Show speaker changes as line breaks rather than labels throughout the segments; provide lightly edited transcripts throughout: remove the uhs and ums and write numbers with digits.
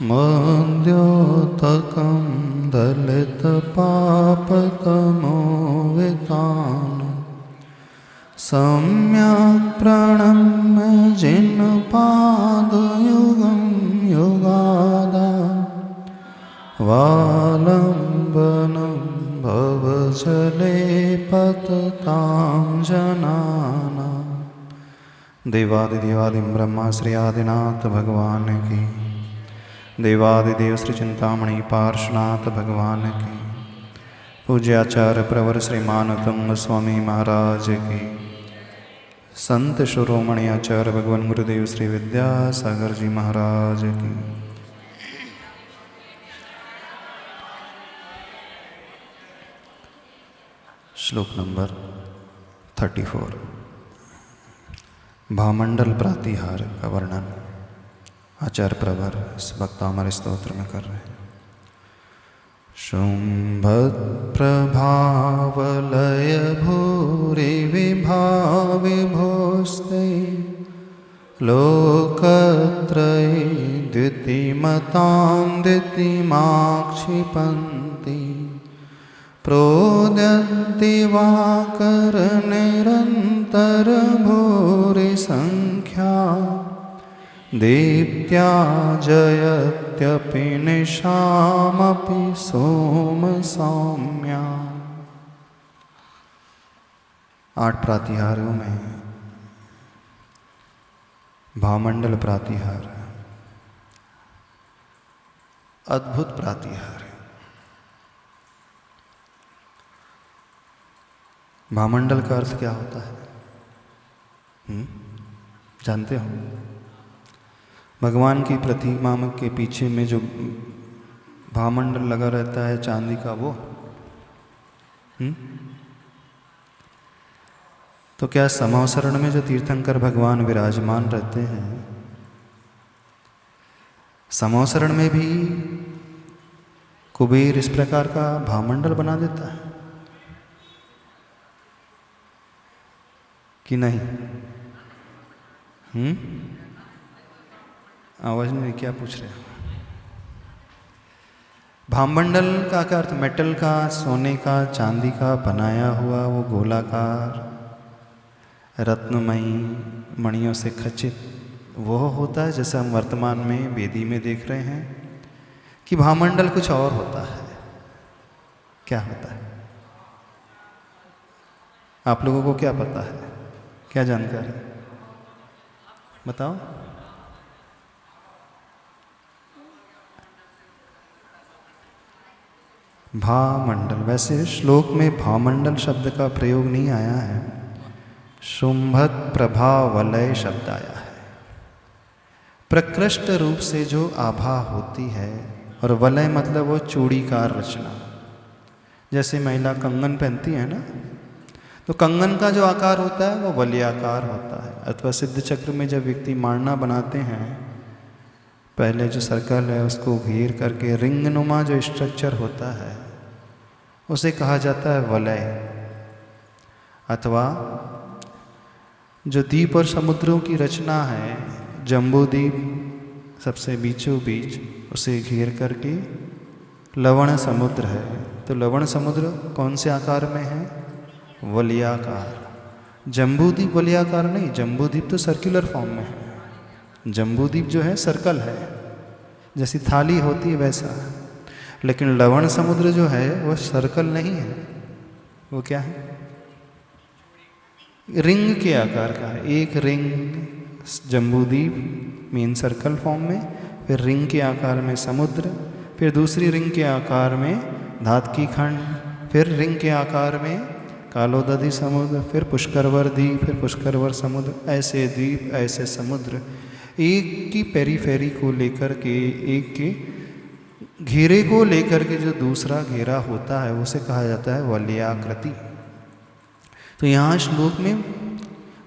मद्योतकं दलितपापतमोवितान् सम्यक् प्रणम्य जिनपादयुगं युगादा वालम्बनं भवजले पततां जनानां। देवादिदेवादिं ब्रह्मा श्री आदिनाथ भगवान की, देवादिदेव श्री चिंतामणि पार्श्वनाथ भगवान की, पूज्याचार्य प्रवर श्रीमान तुंग स्वामी महाराज की, संत शिरोमणि आचार्य भगवान गुरुदेव श्री विद्यासागर जी महाराज की। श्लोक नंबर 34। भामंडल प्रातिहार का वर्णन आचार्य प्रवर इस भक्तामर स्तोत्र में कर रहे हैं। शुंभत्प्रभावलय भूरि विभाविभोस्ते लोकत्रये द्युतिमतां द्युतिमाक्षिपन्ति प्रोद्यन्ति वाकरनिरन्तर भूरि संख्या दीप्त्या जयत्यपि निशामपि सोम सौम्या। 8 प्रातिहारों में भामंडल प्रातिहार अद्भुत प्रातिहार है। भामंडल का अर्थ क्या होता है? जानते हो? भगवान की प्रतिमा के पीछे में जो भामंडल लगा रहता है चांदी का, वो तो क्या समावसरण में जो तीर्थंकर भगवान विराजमान रहते हैं, समावसरण में भी कुबेर इस प्रकार का भामंडल बना देता है कि नहीं? आवाज नहीं, क्या पूछ रहे हो? भामंडल का अर्थ मेटल का, सोने का, चांदी का बनाया हुआ वो गोलाकार रत्नमयी मणियों से खचित वो होता है, जैसा हम वर्तमान में वेदी में देख रहे हैं। कि भामंडल कुछ और होता है। क्या होता है? आप लोगों को क्या पता है? क्या जानकारी बताओ? भामंडल, वैसे श्लोक में भामंडल शब्द का प्रयोग नहीं आया है, शुंभत प्रभा वलय शब्द आया है। प्रकृष्ट रूप से जो आभा होती है, और वलय मतलब वो चूड़ीकार रचना। जैसे महिला कंगन पहनती है ना, तो कंगन का जो आकार होता है वो वलयाकार होता है। अथवा सिद्ध चक्र में जब व्यक्ति मांडना बनाते हैं, पहले जो सर्कल है उसको घेर करके रिंगनुमा जो स्ट्रक्चर होता है उसे कहा जाता है वलय। अथवा जो द्वीप और समुद्रों की रचना है, जम्बू द्वीप सबसे बीचों बीच, उसे घेर करके लवण समुद्र है। तो लवण समुद्र कौन से आकार में है? वलयाकार। जम्बूद्वीप वलयाकार नहीं, जम्बूद्वीप तो सर्कुलर फॉर्म में है। जम्बूद्वीप जो है सर्कल है, जैसी थाली होती है वैसा। लेकिन लवण समुद्र जो है वो सर्कल नहीं है, वो क्या है? रिंग के आकार का है। एक ring Jambudweep main circle form में, फिर रिंग के आकार में समुद्र, फिर दूसरी रिंग के आकार में धातकी खंड, फिर रिंग के आकार में कालोदधि समुद्र, फिर पुष्करवर द्वीप, फिर पुष्करवर समुद्र। ऐसे द्वीप, ऐसे समुद्र एक की पेरीफेरी को लेकर के, एक के घेरे को लेकर के जो दूसरा घेरा होता है उसे कहा जाता है वलयाकृति। तो यहाँ श्लोक में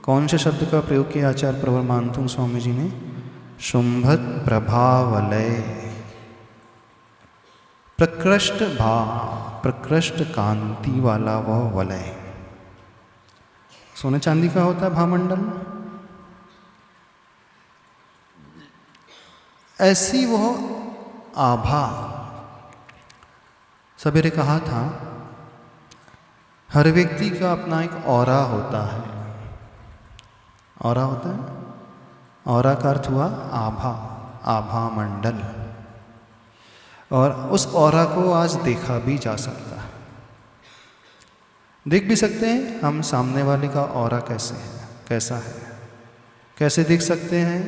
कौन से शब्द का प्रयोग किया आचार्य प्रवर मानतुंग स्वामी जी ने? शुंभत प्रभावलय। प्रकृष्ट भाव, प्रकृष्ट कांति वाला वह वलय। सोने चांदी का होता है भामंडल। ऐसी वह आभा। सवेरे कहा था हर व्यक्ति का अपना एक ऑरा होता है। ऑरा होता है, ऑरा का अर्थ हुआ आभा, आभा मंडल। और उस ऑरा को आज देखा भी जा सकता है, देख भी सकते हैं हम सामने वाले का ऑरा कैसे है, कैसा है, कैसे देख सकते हैं।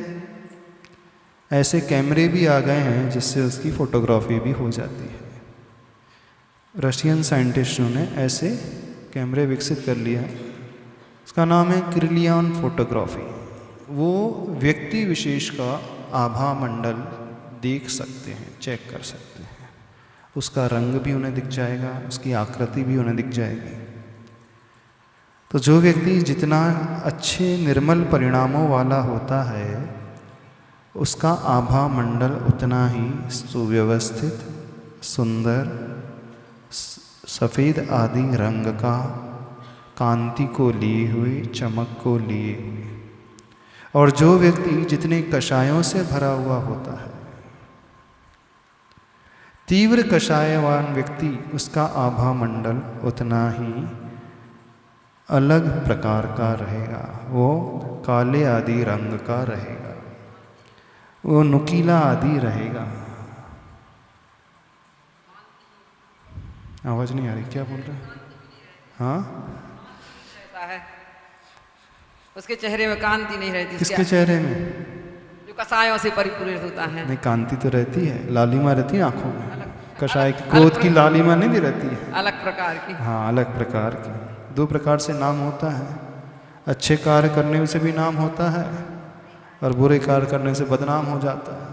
ऐसे कैमरे भी आ गए हैं जिससे उसकी फोटोग्राफी भी हो जाती है। रशियन साइंटिस्टों ने ऐसे कैमरे विकसित कर लिया है, उसका नाम है क्रिलियन फोटोग्राफी। वो व्यक्ति विशेष का आभा मंडल देख सकते हैं, चेक कर सकते हैं। उसका रंग भी उन्हें दिख जाएगा, उसकी आकृति भी उन्हें दिख जाएगी। तो जो व्यक्ति जितना अच्छे निर्मल परिणामों वाला होता है, उसका आभा मंडल उतना ही सुव्यवस्थित, सुंदर, सफ़ेद आदि रंग का, कांति को लिए हुए, चमक को लिए हुए। और जो व्यक्ति जितने कषायों से भरा हुआ होता है, तीव्र कषायवान व्यक्ति, उसका आभा मंडल उतना ही अलग प्रकार का रहेगा। वो काले आदि रंग का रहेगा, वो नुकीला आदि रहेगा। आवाज नहीं आ रही, क्या बोल रहे हैं? हाँ,
है उसके चेहरे में कांति नहीं रहती।
किसके चेहरे में?
जो कषायों से परिपूरित होता है।
नहीं, कांति तो रहती है, लालिमा रहती है आंखों में। कषाय की, क्रोध की लालिमा नहीं रहती है,
अलग प्रकार की।
हाँ, अलग प्रकार की। दो प्रकार से नाम होता है। अच्छे कार्य करने से भी नाम होता है और बुरे कार्य करने से बदनाम हो जाता है।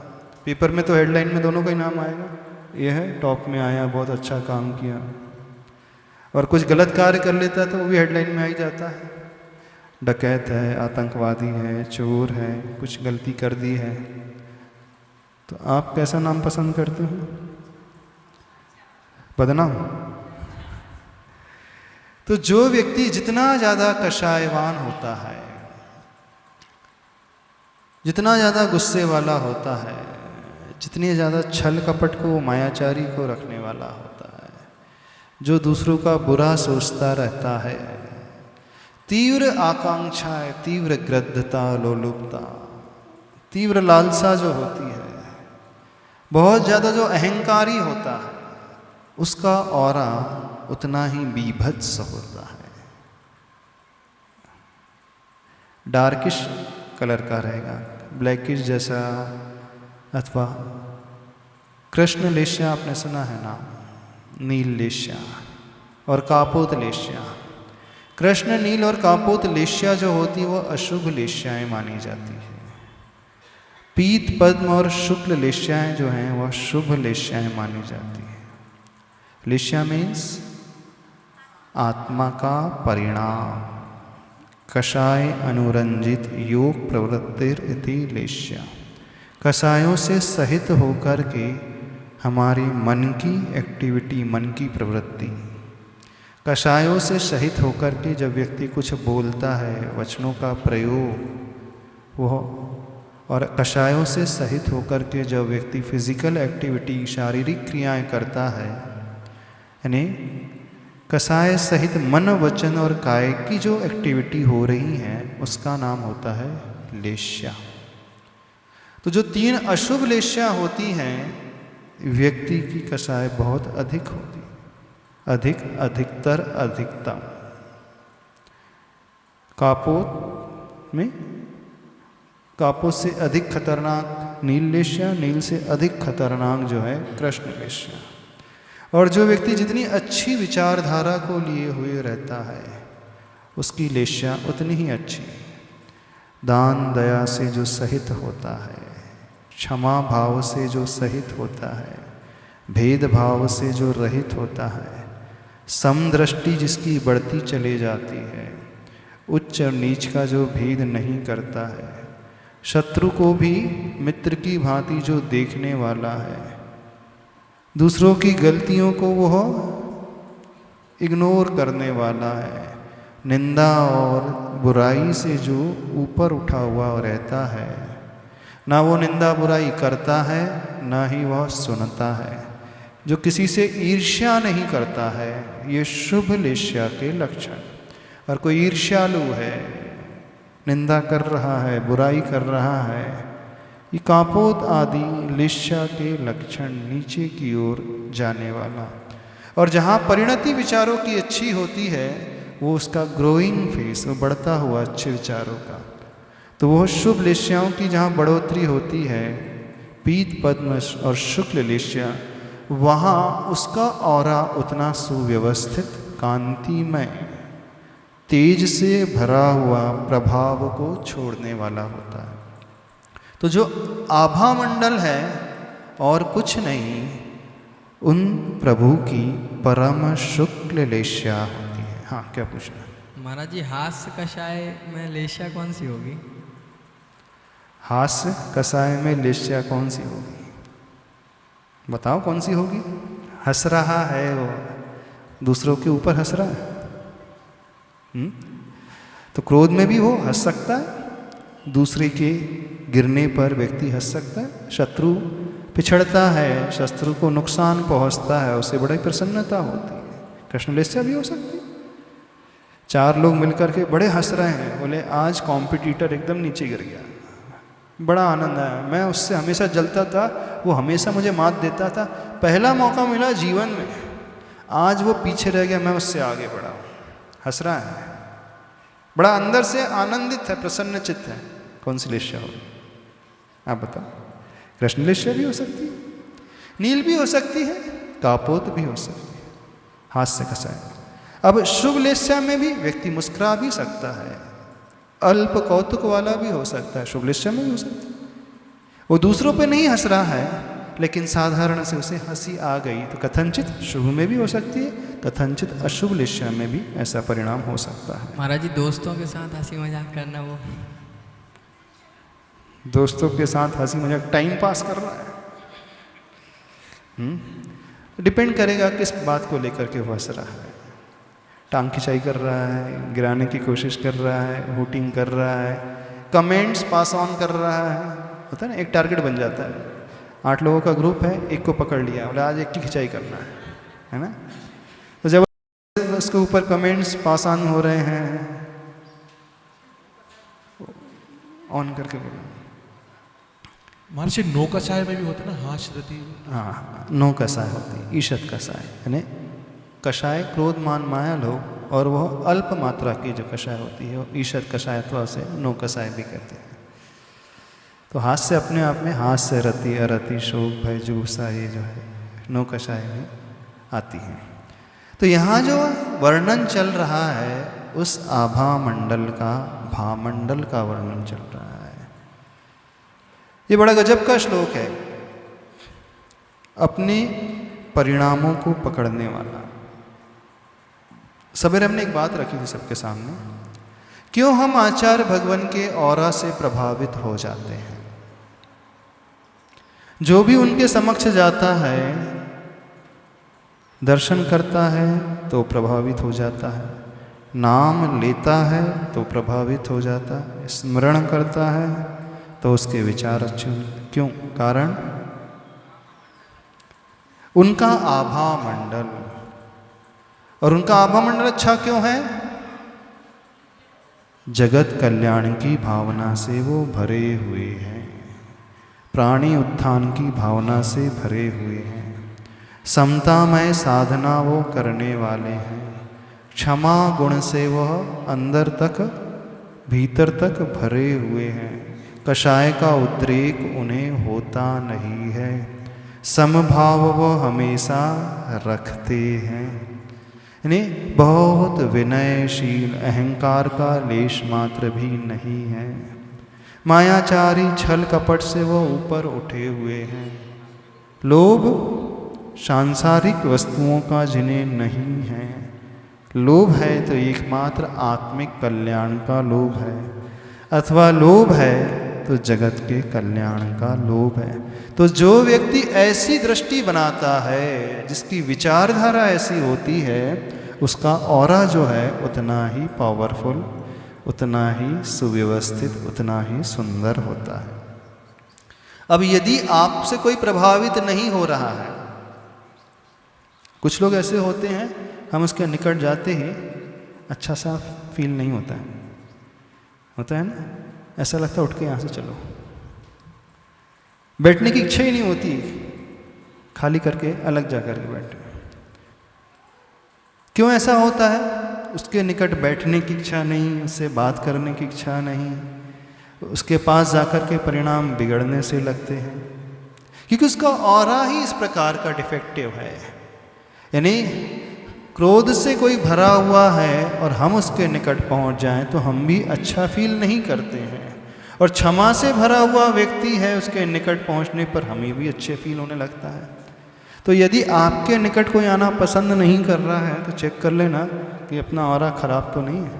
पेपर में तो हेडलाइन में दोनों का ही नाम आएगा, ये है टॉप में आया, बहुत अच्छा काम किया। और कुछ गलत कार्य कर लेता है तो वो भी हेडलाइन में आ ही जाता है। डकैत है, आतंकवादी है, चोर है, कुछ गलती कर दी है। तो आप कैसा नाम पसंद करते हो? बदनाम। तो जो व्यक्ति जितना ज़्यादा कषायवान होता है, जितना ज़्यादा गुस्से वाला होता है, जितनी ज़्यादा छल कपट को, मायाचारी को रखने वाला होता है, जो दूसरों का बुरा सोचता रहता है, तीव्र आकांक्षाएं, तीव्र ग्रद्धता, लोलुपता, तीव्र लालसा जो होती है, बहुत ज़्यादा जो अहंकारी होता है, उसका ऑरा उतना ही बीभत्स होता है। डार्किश कलर का रहेगा, ब्लैकिश जैसा, अथवा कृष्ण लेश्या आपने सुना है नाम, नील लेश्या और कापोत लेश्या। कृष्ण, नील और कापोत लेश्या जो होती है वो अशुभ लेश्याएं मानी जाती है। पीत, पद्म और शुक्ल लेश्याएं जो हैं वह शुभ लेश्याएं मानी जाती है। लेश्या मीन्स आत्मा का परिणाम। कषाय अनुरंजित योग प्रवृत्तिर इति लेश्या। कषायों से सहित होकर के हमारी मन की एक्टिविटी, मन की प्रवृत्ति, कषायों से सहित होकर के जब व्यक्ति कुछ बोलता है, वचनों का प्रयोग वो, और कषायों से सहित होकर के जब व्यक्ति फिजिकल एक्टिविटी, शारीरिक क्रियाएं करता है, यानी कषाय सहित मन, वचन और काय की जो एक्टिविटी हो रही है, उसका नाम होता है लेश्या। तो जो तीन अशुभ लेश्या होती हैं, व्यक्ति की कषाय बहुत अधिक होती, अधिक, अधिकतर, अधिकतम। कापोत में, कापोत से अधिक खतरनाक नील लेश्या, नील से अधिक खतरनाक जो है कृष्ण लेश्या। और जो व्यक्ति जितनी अच्छी विचारधारा को लिए हुए रहता है, उसकी लेश्या उतनी ही अच्छी। दान दया से जो सहित होता है, क्षमा भाव से जो सहित होता है, भेदभाव से जो रहित होता है, समदृष्टि जिसकी बढ़ती चली जाती है, उच्च और नीच का जो भेद नहीं करता है, शत्रु को भी मित्र की भांति जो देखने वाला है, दूसरों की गलतियों को वह इग्नोर करने वाला है, निंदा और बुराई से जो ऊपर उठा हुआ रहता है, ना वो निंदा बुराई करता है, ना ही वह सुनता है। जो किसी से ईर्ष्या नहीं करता है, ये शुभ लिष्या के लक्षण। और कोई ईर्ष्यालु है, निंदा कर रहा है, बुराई कर रहा है, ये कापोत आदि लिष्या के लक्षण, नीचे की ओर जाने वाला। और जहाँ परिणति विचारों की अच्छी होती है, वो उसका ग्रोइंग फेस, वो बढ़ता हुआ अच्छे विचारों का। तो वो शुभ लिष्याओं की जहाँ बढ़ोतरी होती है, पीत पद्म और शुक्ल लिष्या, वहाँ उसका ऑरा उतना सुव्यवस्थित, कांतिमय, तेज से भरा हुआ प्रभाव को छोड़ने वाला होता है। तो जो आभा मंडल है और कुछ नहीं, उन प्रभु की परम शुक्ल लेश्या होती है। हाँ, क्या पूछना?
महाराज जी, हास्य कषाय में लेश्या कौन सी होगी?
हास्य कसाय में लेश्या कौन सी होगी? बताओ कौन सी होगी? हंस रहा है वो, दूसरों के ऊपर हंस रहा है। तो क्रोध में भी वो हंस सकता है, दूसरे के गिरने पर व्यक्ति हंस सकता है। शत्रु पिछड़ता है, शत्रु को नुकसान पहुंचता है, उसे बड़ी प्रसन्नता होती है, कृष्णलेस्या भी हो सकती है। चार लोग मिलकर के बड़े हंस रहे हैं, बोले आज कॉम्पिटिटर एकदम नीचे गिर गया, बड़ा आनंद आया, मैं उससे हमेशा जलता था, वो हमेशा मुझे मात देता था, पहला मौका मिला जीवन में, आज वो पीछे रह गया, मैं उससे आगे बढ़ा। हंस रहा है, बड़ा अंदर से आनंदित है, प्रसन्न चित्त है। कौन सी लेश्या होगी? आप बताओ। कृष्ण लेश्या भी हो सकती है, नील भी हो सकती है, कापोत भी हो सकती है, हास्य कसाय। अब शुभ लेश्या में भी व्यक्ति मुस्कुरा भी सकता है, अल्प कौतुक वाला भी हो सकता है, शुभ लेश्या में भी हो सकता है। वो दूसरों पे नहीं हंस रहा है, लेकिन साधारण से उसे हंसी आ गई, तो कथनचित शुभ में भी हो सकती है, कथनचित अशुभ लेश्या में भी ऐसा परिणाम हो सकता है।
महाराज जी, दोस्तों के साथ हंसी मजाक करना, वो
दोस्तों के साथ हंसी मजाक टाइम पास कर रहा है, डिपेंड करेगा किस बात को लेकर के वो हंस रहा है। टांग खिंचाई कर रहा है, गिराने की कोशिश कर रहा है, हुटिंग कर रहा है, कमेंट्स पास ऑन कर रहा है, होता है ना, एक टारगेट बन जाता है। 8 लोगों का ग्रुप है, एक को पकड़ लिया, बोले आज एक की खिंचाई करना है ना। तो जब उसके ऊपर कमेंट्स पास ऑन हो रहे हैं, ऑन करके बोलो।
महर्षि नो कषाय में भी होता है ना, हाश्रति।
हाँ, नो कषाय होती है, ईशत कषाय, यानी कषाय क्रोध मान माया लोभ, और वह अल्प मात्रा की जो कषाय होती है, वो ईशत कषाय अथवा से नो कषाय भी कहते हैं। तो हास्य अपने आप में हास्य, रति, अरति, शोक, भय, जुगुप्सा, ये जो है नो कषाय में आती है। तो यहाँ जो वर्णन चल रहा है, उस आभा मंडल का, भामंडल का वर्णन चल रहा है। ये बड़ा गजब का श्लोक है, अपने परिणामों को पकड़ने वाला। सवेरे हमने एक बात रखी थी सबके सामने, क्यों हम आचार्य भगवान के ऑरा से प्रभावित हो जाते हैं। जो भी उनके समक्ष जाता है, दर्शन करता है तो प्रभावित हो जाता है, नाम लेता है तो प्रभावित हो जाता है, स्मरण करता है तो उसके विचार अच्छे होते। क्यों? कारण उनका आभा मंडल। और उनका आभा मंडल अच्छा क्यों है? जगत कल्याण की भावना से वो भरे हुए हैं, प्राणी उत्थान की भावना से भरे हुए हैं, समतामय साधना वो करने वाले हैं, क्षमा गुण से वह अंदर तक, भीतर तक भरे हुए हैं, कषाय का उद्रेक उन्हें होता नहीं है, समभाव वो हमेशा रखते हैं, यानी बहुत विनयशील, अहंकार का लेश मात्र भी नहीं है, मायाचारी छल कपट से वो ऊपर उठे हुए हैं, लोभ सांसारिक वस्तुओं का जिन्हें नहीं है, लोभ है तो एकमात्र आत्मिक कल्याण का लोभ है, अथवा लोभ है तो जगत के कल्याण का लोभ है। तो जो व्यक्ति ऐसी दृष्टि बनाता है, जिसकी विचारधारा ऐसी होती है, उसका ऑरा जो है उतना ही पावरफुल, उतना ही सुव्यवस्थित, उतना ही सुंदर होता है। अब यदि आपसे कोई प्रभावित नहीं हो रहा है, कुछ लोग ऐसे होते हैं हम उसके निकट जाते ही अच्छा सा फील नहीं होता है ना, ऐसा लगता है उठ के यहाँ से चलो, बैठने की इच्छा ही नहीं होती, खाली करके अलग जा करके बैठे। क्यों ऐसा होता है? उसके निकट बैठने की इच्छा नहीं, उससे बात करने की इच्छा नहीं, उसके पास जाकर के परिणाम बिगड़ने से लगते हैं, क्योंकि उसका ऑरा ही इस प्रकार का डिफेक्टिव है। यानी क्रोध से कोई भरा हुआ है और हम उसके निकट पहुंच जाएं तो हम भी अच्छा फील नहीं करते हैं, और क्षमा से भरा हुआ व्यक्ति है, उसके निकट पहुंचने पर हमें भी अच्छे फील होने लगता है। तो यदि आपके निकट कोई आना पसंद नहीं कर रहा है तो चेक कर लेना कि अपना ऑरा खराब तो नहीं है।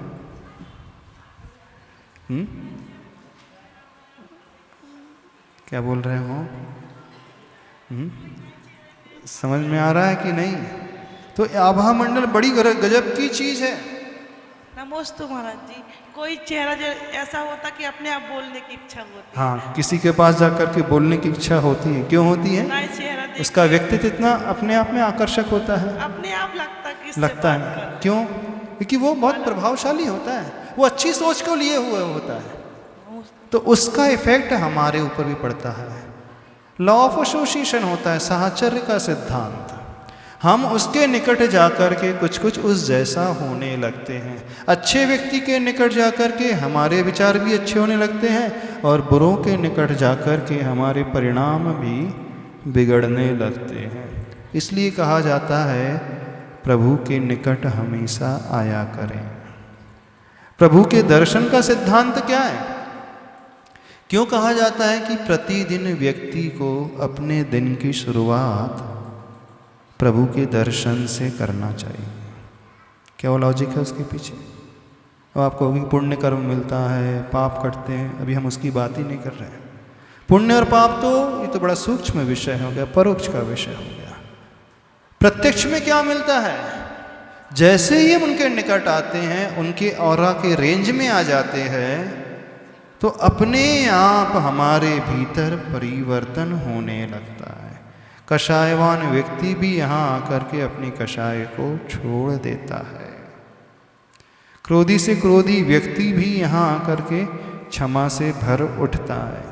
क्या बोल रहे हो? समझ में आ रहा है कि नहीं? तो आभा मंडल बड़ी गजब की चीज है।
नमोस्तु महाराज जी। कोई चेहरा जो ऐसा होता कि अपने आप बोलने की इच्छा होती है।
हाँ, किसी के पास जाकर के बोलने की इच्छा होती है। क्यों होती है?
ना चेहरा देख
उसका व्यक्तित्व इतना अपने आप में आकर्षक होता है,
अपने आप
लगता है। क्यों? क्योंकि वो बहुत प्रभावशाली होता है, वो अच्छी सोच को लिए हुए होता है, तो उसका इफेक्ट हमारे ऊपर भी पड़ता है। लॉ ऑफ एसोसिएशन होता है, साहचर्य का सिद्धांत। हम उसके निकट जाकर के कुछ कुछ उस जैसा होने लगते हैं। अच्छे व्यक्ति के निकट जाकर के हमारे विचार भी अच्छे होने लगते हैं, और बुरों के निकट जाकर के हमारे परिणाम भी बिगड़ने लगते हैं। इसलिए कहा जाता है प्रभु के निकट हमेशा आया करें। प्रभु के दर्शन का सिद्धांत क्या है? क्यों कहा जाता है कि प्रतिदिन व्यक्ति को अपने दिन की शुरुआत प्रभु के दर्शन से करना चाहिए? क्या वो लॉजिक है उसके पीछे? अब आपको होगी पुण्य कर्म मिलता है, पाप कटते हैं, अभी हम उसकी बात ही नहीं कर रहे हैं। पुण्य और पाप तो ये तो बड़ा सूक्ष्म विषय हो गया, परोक्ष का विषय हो गया। प्रत्यक्ष में क्या मिलता है? जैसे ही हम उनके निकट आते हैं, उनके ऑरा के रेंज में आ जाते हैं, तो अपने आप हमारे भीतर परिवर्तन होने लगता है। कषायवान व्यक्ति भी यहाँ आकर के अपनी कषाय को छोड़ देता है। क्रोधी से क्रोधी व्यक्ति भी यहाँ आकर के क्षमा से भर उठता है।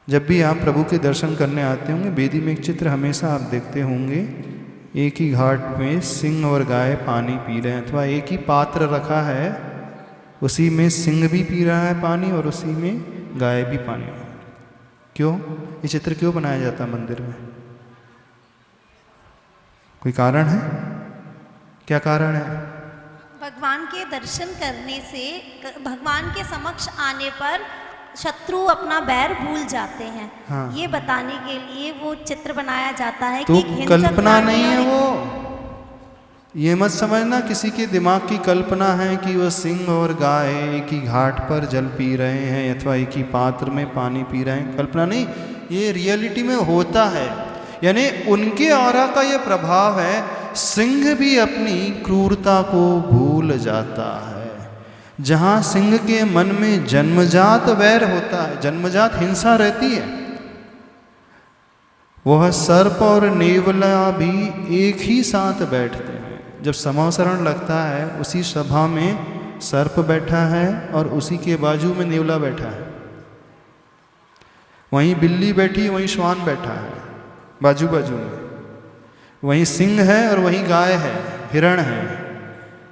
जब भी आप प्रभु के दर्शन करने आते होंगे, वेदी में एक चित्र हमेशा आप देखते होंगे, एक ही घाट में सिंह और गाय पानी पी रहे हैं, अथवा एक ही पात्र रखा है, उसी में सिंह भी पी रहा है पानी और उसी में गाय भी पानी। क्यों? ये चित्र क्यों बनाया जाता है मंदिर में? कोई कारण है? क्या कारण है?
भगवान के दर्शन करने से, भगवान के समक्ष आने पर शत्रु अपना बैर भूल जाते हैं।
हाँ।
ये बताने के लिए वो चित्र बनाया जाता है
तो
कि
कल्पना नहीं है वो, ये मत समझना किसी के दिमाग की कल्पना है कि वो सिंह और गाय एक ही घाट पर जल पी रहे हैं अथवा एक ही पात्र में पानी पी रहे हैं। कल्पना नहीं, ये रियलिटी में होता है। यानी उनके ऑरा का ये प्रभाव है। सिंह भी अपनी क्रूरता को भूल जाता है। जहाँ सिंह के मन में जन्मजात वैर होता है, जन्मजात हिंसा रहती है, वह सर्प और नेवला भी एक ही साथ बैठते हैं। जब समावसरण लगता है, उसी सभा में सर्प बैठा है और उसी के बाजू में नेवला बैठा है, वहीं बिल्ली बैठी, वहीं श्वान बैठा है बाजू बाजू में, वहीं सिंह है और वहीं गाय है, हिरण है।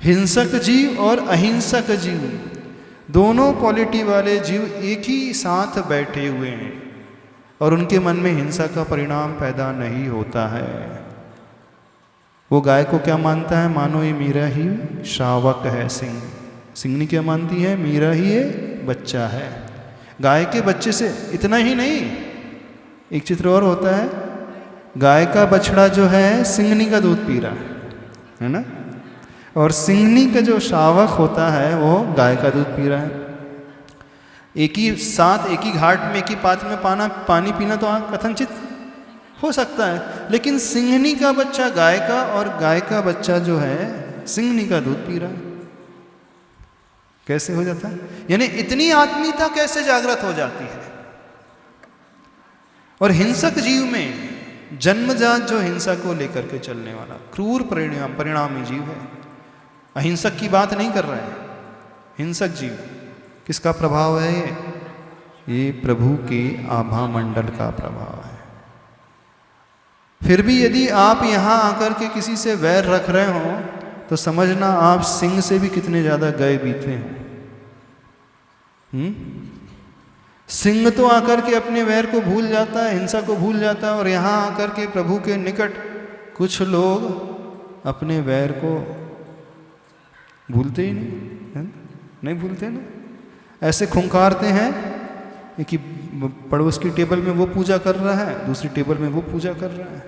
हिंसक जीव और अहिंसक जीव, दोनों क्वालिटी वाले जीव एक ही साथ बैठे हुए हैं और उनके मन में हिंसा का परिणाम पैदा नहीं होता है। वो गाय को क्या मानता है? मानो ये मेरा ही श्रावक है। सिंहनी क्या मानती है? मेरा ही ये बच्चा है। गाय के बच्चे से इतना ही नहीं, एक चित्र और होता है, गाय का बछड़ा जो है सिंहनी का दूध पी रहा है ना, और सिंहनी का जो श्रावक होता है वो गाय का दूध पी रहा है। एक ही साथ, एक ही घाट में, एक ही पात्र में पानी पीना तो कथनचित हो सकता है, लेकिन सिंहनी का बच्चा गाय का और गाय का बच्चा जो है सिंहनी का दूध पी रहा है। कैसे हो जाता है? यानी इतनी आत्मीयता कैसे जागृत हो जाती है? और हिंसक जीव में जन्मजात जो हिंसा को लेकर के चलने वाला क्रूर परिणामी जीव है। अहिंसक की बात नहीं कर रहे हैं, हिंसक जीव किसका प्रभाव है? ये प्रभु के आभा मंडल का प्रभाव है। फिर भी यदि आप यहाँ आकर के किसी से वैर रख रहे हो तो समझना आप सिंह से भी कितने ज्यादा गए बीते हैं। सिंह तो आकर के अपने वैर को भूल जाता है, हिंसा को भूल जाता है, और यहाँ आकर के प्रभु के निकट कुछ लोग अपने वैर को भूलते ही नहीं, है? नहीं भूलते ना। ऐसे खुंकारते हैं कि पड़ोस की टेबल में वो पूजा कर रहा है, दूसरी टेबल में वो पूजा कर रहा है,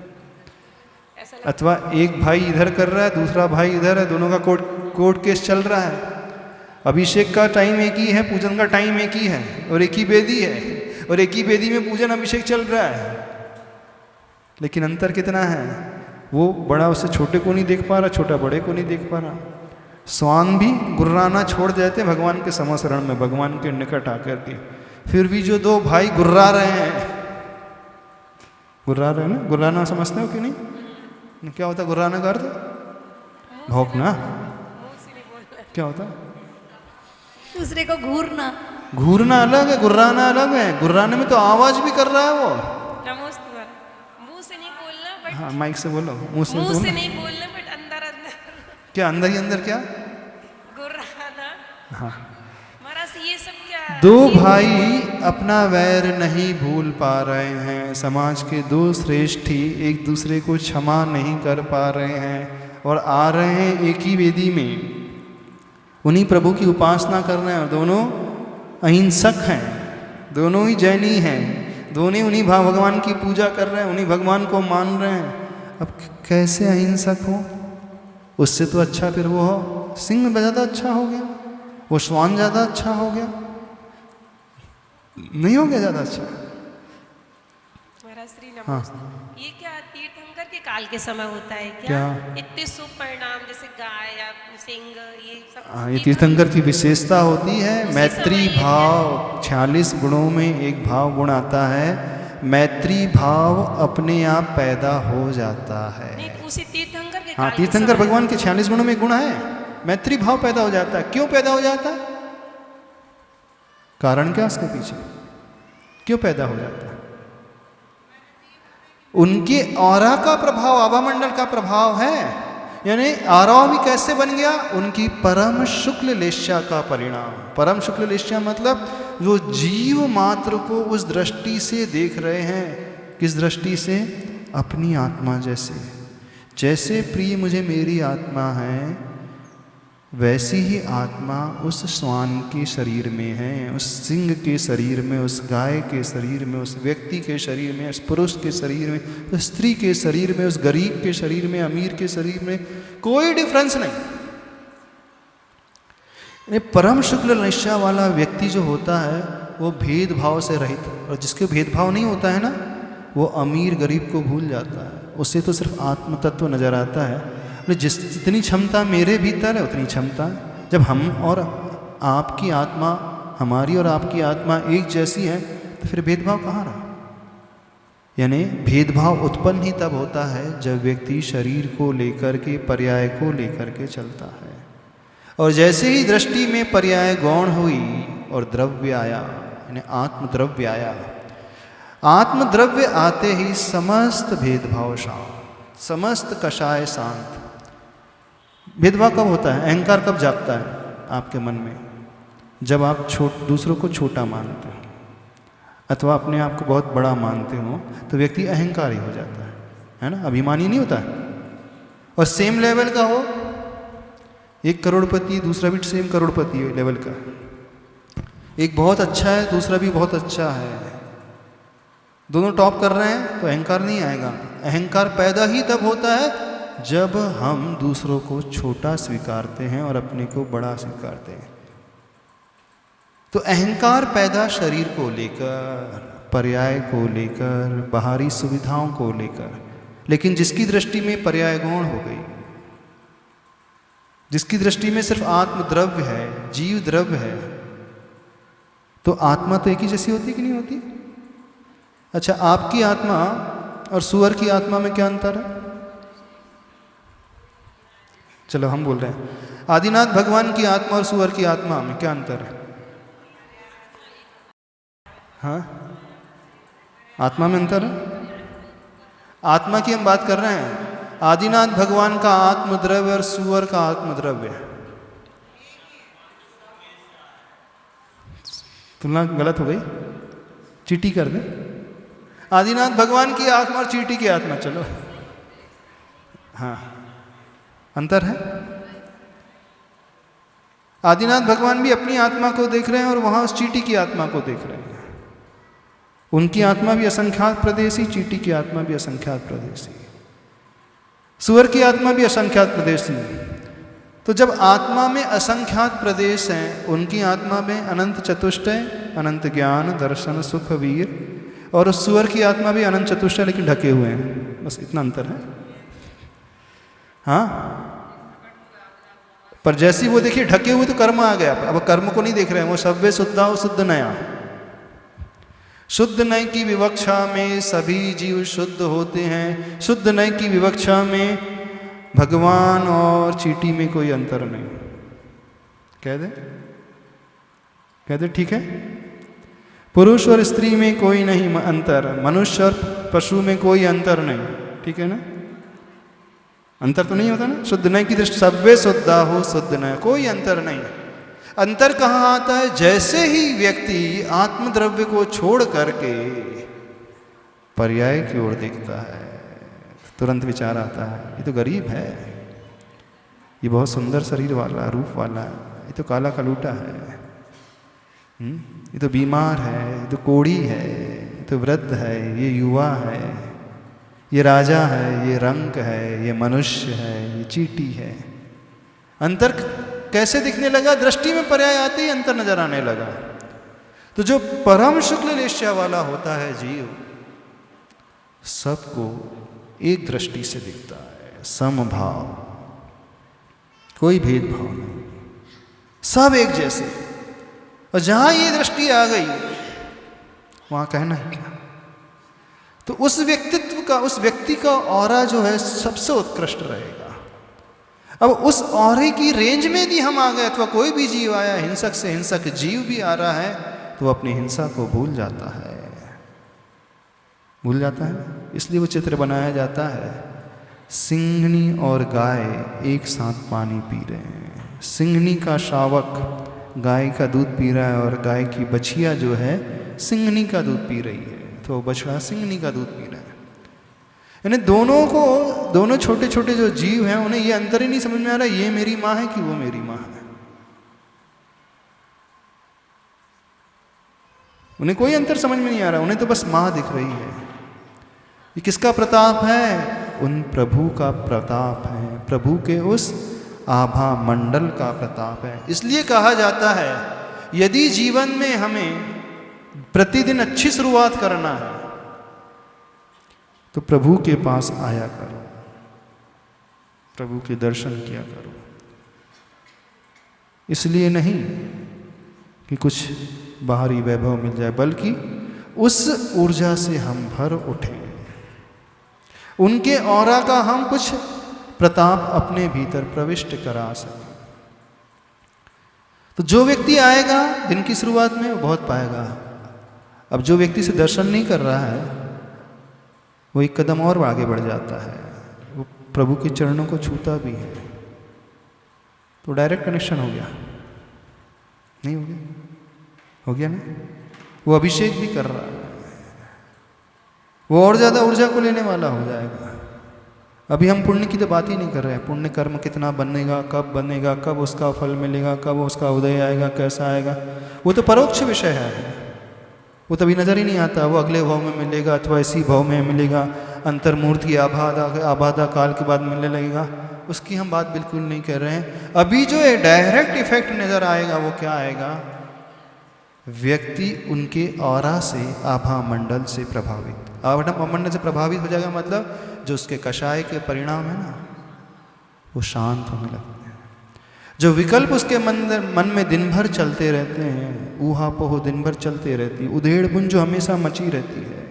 अथवा एक भाई इधर कर रहा है, दूसरा भाई इधर है, दोनों का कोर्ट केस चल रहा है। अभिषेक का टाइम एक ही है, पूजन का टाइम एक ही है, और एक ही वेदी है, और एक ही वेदी में पूजन अभिषेक चल रहा है, लेकिन अंतर कितना है? वो बड़ा उससे छोटे को नहीं देख पा रहा, छोटा बड़े को नहीं देख पा रहा। स्वान भी गुर्राना छोड़ देते भगवान के समशरण में, भगवान के निकट आकर के। फिर भी जो दो भाई गुर्रा रहे हैं, गुर्रा रहे हैं ना, गुर्राना समझते हो कि नहीं? क्या होता गुर्राना का अर्थ? भौंकना। क्या होता?
दूसरे को घूरना।
घूरना अलग है, गुर्राना अलग है। गुर्राने में तो आवाज भी कर रहा है वो।
मुंह से नहीं बोलना, बट
हाँ माइक से बोलो, मुंह से
मुंह
बोलो।
से नहीं बोलना, बट अंदर अंदर
क्या अंदर ही अंदर क्या?
गुर्राना।
हाँ।
महाराज ये सब क्या?
दो भाई अपना वैर नहीं भूल पा रहे हैं, समाज के दो श्रेष्ठी एक दूसरे को क्षमा नहीं कर पा रहे हैं, और आ रहे हैं एक ही वेदी में, उन्हीं प्रभु की उपासना कर रहे हैं, और दोनों अहिंसक हैं, दोनों ही जैनी हैं, दोनों उन्हीं भगवान की पूजा कर रहे हैं, उन्हीं भगवान को मान रहे हैं। अब कैसे अहिंसक हो? उससे तो अच्छा फिर वो हो सिंह ज़्यादा अच्छा हो गया, वो श्वान ज़्यादा अच्छा हो गया, नहीं हो गया ज़्यादा अच्छा?
महाराज श्री
हाँ।
नमस्ते। ये क्या तीर्थंकर के काल के समय होता है क्या?
क्या?
इतने शुभ परिणाम जैसे गाय या सिंह ये सब?
हाँ, ये तीर्थंकर की विशेषता होती है। मैत्री भाव 46 गुणों में एक भाव गुण आता है, मैत्री भाव अपने आप पैदा हो जाता है।
नहीं, उसी तीर्थंकर के
हाँ,
काल के
तीर्थंकर
समय-
भगवान के 46 गुणों में एक गुण है, मैत्री भाव पैदा हो जाता है। क्यों पैदा हो जाता है? कारण क्या उसके पीछे? क्यों पैदा हो जाता है? उनके ऑरा का प्रभाव, आभा मंडल का प्रभाव है। यानी ऑरा भी कैसे बन गया? उनकी परम शुक्ल लेश्या का परिणाम। परम शुक्ल लेश्या मतलब जो जीव मात्र को उस दृष्टि से देख रहे हैं। किस दृष्टि से? अपनी आत्मा जैसे। जैसे प्रिय मुझे मेरी आत्मा है, वैसी ही आत्मा उस श्वान के शरीर में है, उस सिंह के शरीर में, उस गाय के शरीर में, उस व्यक्ति के शरीर में, उस पुरुष के शरीर में, उस स्त्री के शरीर में, उस गरीब के शरीर में, अमीर के शरीर में, कोई डिफरेंस नहीं। ये परम शुक्ल निष्ठा वाला व्यक्ति जो होता है वो भेदभाव से रहित, और जिसके भेदभाव नहीं होता है ना, वो अमीर गरीब को भूल जाता है, उससे तो सिर्फ आत्म तत्व नजर आता है। जितनी क्षमता मेरे भीतर है उतनी क्षमता, जब हम और आपकी आत्मा, हमारी और आपकी आत्मा एक जैसी है, तो फिर भेदभाव कहाँ रहा? यानी भेदभाव उत्पन्न ही तब होता है जब व्यक्ति शरीर को लेकर के, पर्याय को लेकर के चलता है। और जैसे ही दृष्टि में पर्याय गौण हुई और द्रव्य आया, यानी आत्मद्रव्य आया, आत्मद्रव्य आते ही समस्त भेदभाव शांत, समस्त कषाय शांत। भेदभाव कब होता है? अहंकार कब जागता है आपके मन में? जब आप दूसरों को छोटा मानते हो अथवा अपने आप को बहुत बड़ा मानते हो, तो व्यक्ति अहंकारी हो जाता है ना, अभिमानी नहीं होता है। और सेम लेवल का हो, एक करोड़पति, दूसरा भी सेम करोड़पति लेवल का, एक बहुत अच्छा है, दूसरा भी बहुत अच्छा है, दोनों टॉप कर रहे हैं, तो अहंकार नहीं आएगा। अहंकार पैदा ही तब होता है जब हम दूसरों को छोटा स्वीकारते हैं और अपने को बड़ा स्वीकारते हैं। तो अहंकार पैदा शरीर को लेकर, पर्याय को लेकर, बाहरी सुविधाओं को लेकर, लेकिन जिसकी दृष्टि में पर्याय गौण हो गई, जिसकी दृष्टि में सिर्फ आत्म द्रव्य है, जीव द्रव्य है, तो आत्मा तो एक ही जैसी होती कि नहीं होती? अच्छा, आपकी आत्मा और सुअर की आत्मा में क्या अंतर है? चलो हम बोल रहे हैं, आदिनाथ भगवान की आत्मा और सुअर की आत्मा में क्या अंतर है? हाँ, आत्मा में अंतर है। आत्मा की हम बात कर रहे हैं। आदिनाथ भगवान का आत्मद्रव्य और सुअर का आत्मद्रव्य, तुलना गलत हो गई, चीटी कर दे। आदिनाथ भगवान की आत्मा और चीटी की आत्मा, चलो हाँ अंतर है। आदिनाथ भगवान भी अपनी आत्मा को देख रहे हैं और वहां उस चीटी की आत्मा को देख रहे हैं। उनकी आत्मा भी असंख्यात प्रदेशी, चीटी की आत्मा भी असंख्यात प्रदेशी, सुअर की आत्मा भी असंख्यात प्रदेशी। तो जब आत्मा में असंख्यात प्रदेश हैं, उनकी आत्मा में अनंत चतुष्टय, अनंत ज्ञान, दर्शन, सुख, वीर, और उस सुअर की आत्मा भी अनंत चतुष्टय लेकिन ढके हुए हैं। बस इतना अंतर है। हाँ, पर जैसी वो देखिए ढके हुए तो कर्म आ गया। अब कर्म को नहीं देख रहे हैं, वो सव्य शुद्धा शुद्ध नया। शुद्ध नय की विवक्षा में सभी जीव शुद्ध होते हैं। शुद्ध नय की विवक्षा में भगवान और चीटी में कोई अंतर नहीं। कह दे ठीक है। पुरुष और स्त्री में कोई नहीं अंतर, मनुष्य और पशु में कोई अंतर नहीं, ठीक है ना। अंतर तो नहीं होता ना। शुद्ध नय की दृष्टि सव्य शुद्धा हो शुद्ध नय, कोई अंतर नहीं। अंतर कहाँ आता है? जैसे ही व्यक्ति आत्मद्रव्य को छोड़ करके पर्याय की ओर देखता है, तुरंत विचार आता है, ये तो गरीब है, ये बहुत सुंदर शरीर वाला, रूप वाला, ये तो काला कलूटा है, ये तो बीमार है, ये तो कोढ़ी है, ये तो वृद्ध है, ये युवा है, ये राजा है, ये रंक है, ये मनुष्य है, ये चीटी है। अंतर कैसे दिखने लगा? दृष्टि में पर्याय आते ही अंतर नजर आने लगा। तो जो परम शुक्ल लेश्या वाला होता है जीव, सबको एक दृष्टि से दिखता है, समभाव, कोई भेदभाव नहीं, सब एक जैसे। और जहां ये दृष्टि आ गई वहां कहना है क्या? तो उस व्यक्तित्व का, उस व्यक्ति का ऑरा जो है सबसे उत्कृष्ट रहेगा। अब उस ऑरे की रेंज में भी हम आ गए, अथवा कोई भी जीव आया, हिंसक से हिंसक जीव भी आ रहा है, तो अपनी हिंसा को भूल जाता है, भूल जाता है। इसलिए वो चित्र बनाया जाता है, सिंहनी और गाय एक साथ पानी पी रहे हैं। सिंहनी का शावक गाय का दूध पी रहा है और गाय की बछिया जो है सिंहनी का दूध पी रही है, तो बछड़ा सिंहनी का दूध पी रहा है। यानी दोनों छोटे छोटे जो जीव हैं, उन्हें ये अंतर ही नहीं समझ में आ रहा ये मेरी माँ है कि वो मेरी माँ है। उन्हें कोई अंतर समझ में नहीं आ रहा, उन्हें तो बस माँ दिख रही है। ये किसका प्रताप है? उन प्रभु का प्रताप है, प्रभु के उस आभा मंडल का प्रताप है। इसलिए कहा जाता है, यदि जीवन में हमें प्रतिदिन अच्छी शुरुआत करना है तो प्रभु के पास आया करो, प्रभु के दर्शन किया करो। इसलिए नहीं कि कुछ बाहरी वैभव मिल जाए, बल्कि उस ऊर्जा से हम भर उठें, उनके ऑरा का हम कुछ प्रताप अपने भीतर प्रविष्ट करा सकें। तो जो व्यक्ति आएगा दिन की शुरुआत में वो बहुत पाएगा। अब जो व्यक्ति से दर्शन नहीं कर रहा है वो एक कदम और आगे बढ़ जाता है, वो प्रभु के चरणों को छूता भी है, तो डायरेक्ट कनेक्शन हो गया, नहीं हो गया? हो गया ना? वो अभिषेक भी कर रहा है, वो और ज़्यादा ऊर्जा को लेने वाला हो जाएगा। अभी हम पुण्य की तो बात ही नहीं कर रहे हैं। पुण्य कर्म कितना बनेगा, कब उसका फल मिलेगा, कब उसका उदय आएगा, कैसा आएगा, वो तो परोक्ष विषय है, वो तभी नज़र ही नहीं आता। वो अगले भाव में मिलेगा अथवा इसी भाव में मिलेगा, अंतर्मूर्त की आबादा काल के बाद मिलने लगेगा, उसकी हम बात बिल्कुल नहीं कर रहे हैं। अभी जो डायरेक्ट इफेक्ट नज़र आएगा वो क्या आएगा? व्यक्ति उनके ऑरा से, आभा मंडल से प्रभावित, आभा मंडल से प्रभावित हो जाएगा। मतलब जो उसके कषाय के परिणाम है ना, वो शांत होने लगते हैं। जो विकल्प उसके मन में दिन भर चलते रहते हैं, ऊहा पोह दिन भर चलते रहती है, उधेड़ बुन जो हमेशा मची रहती है,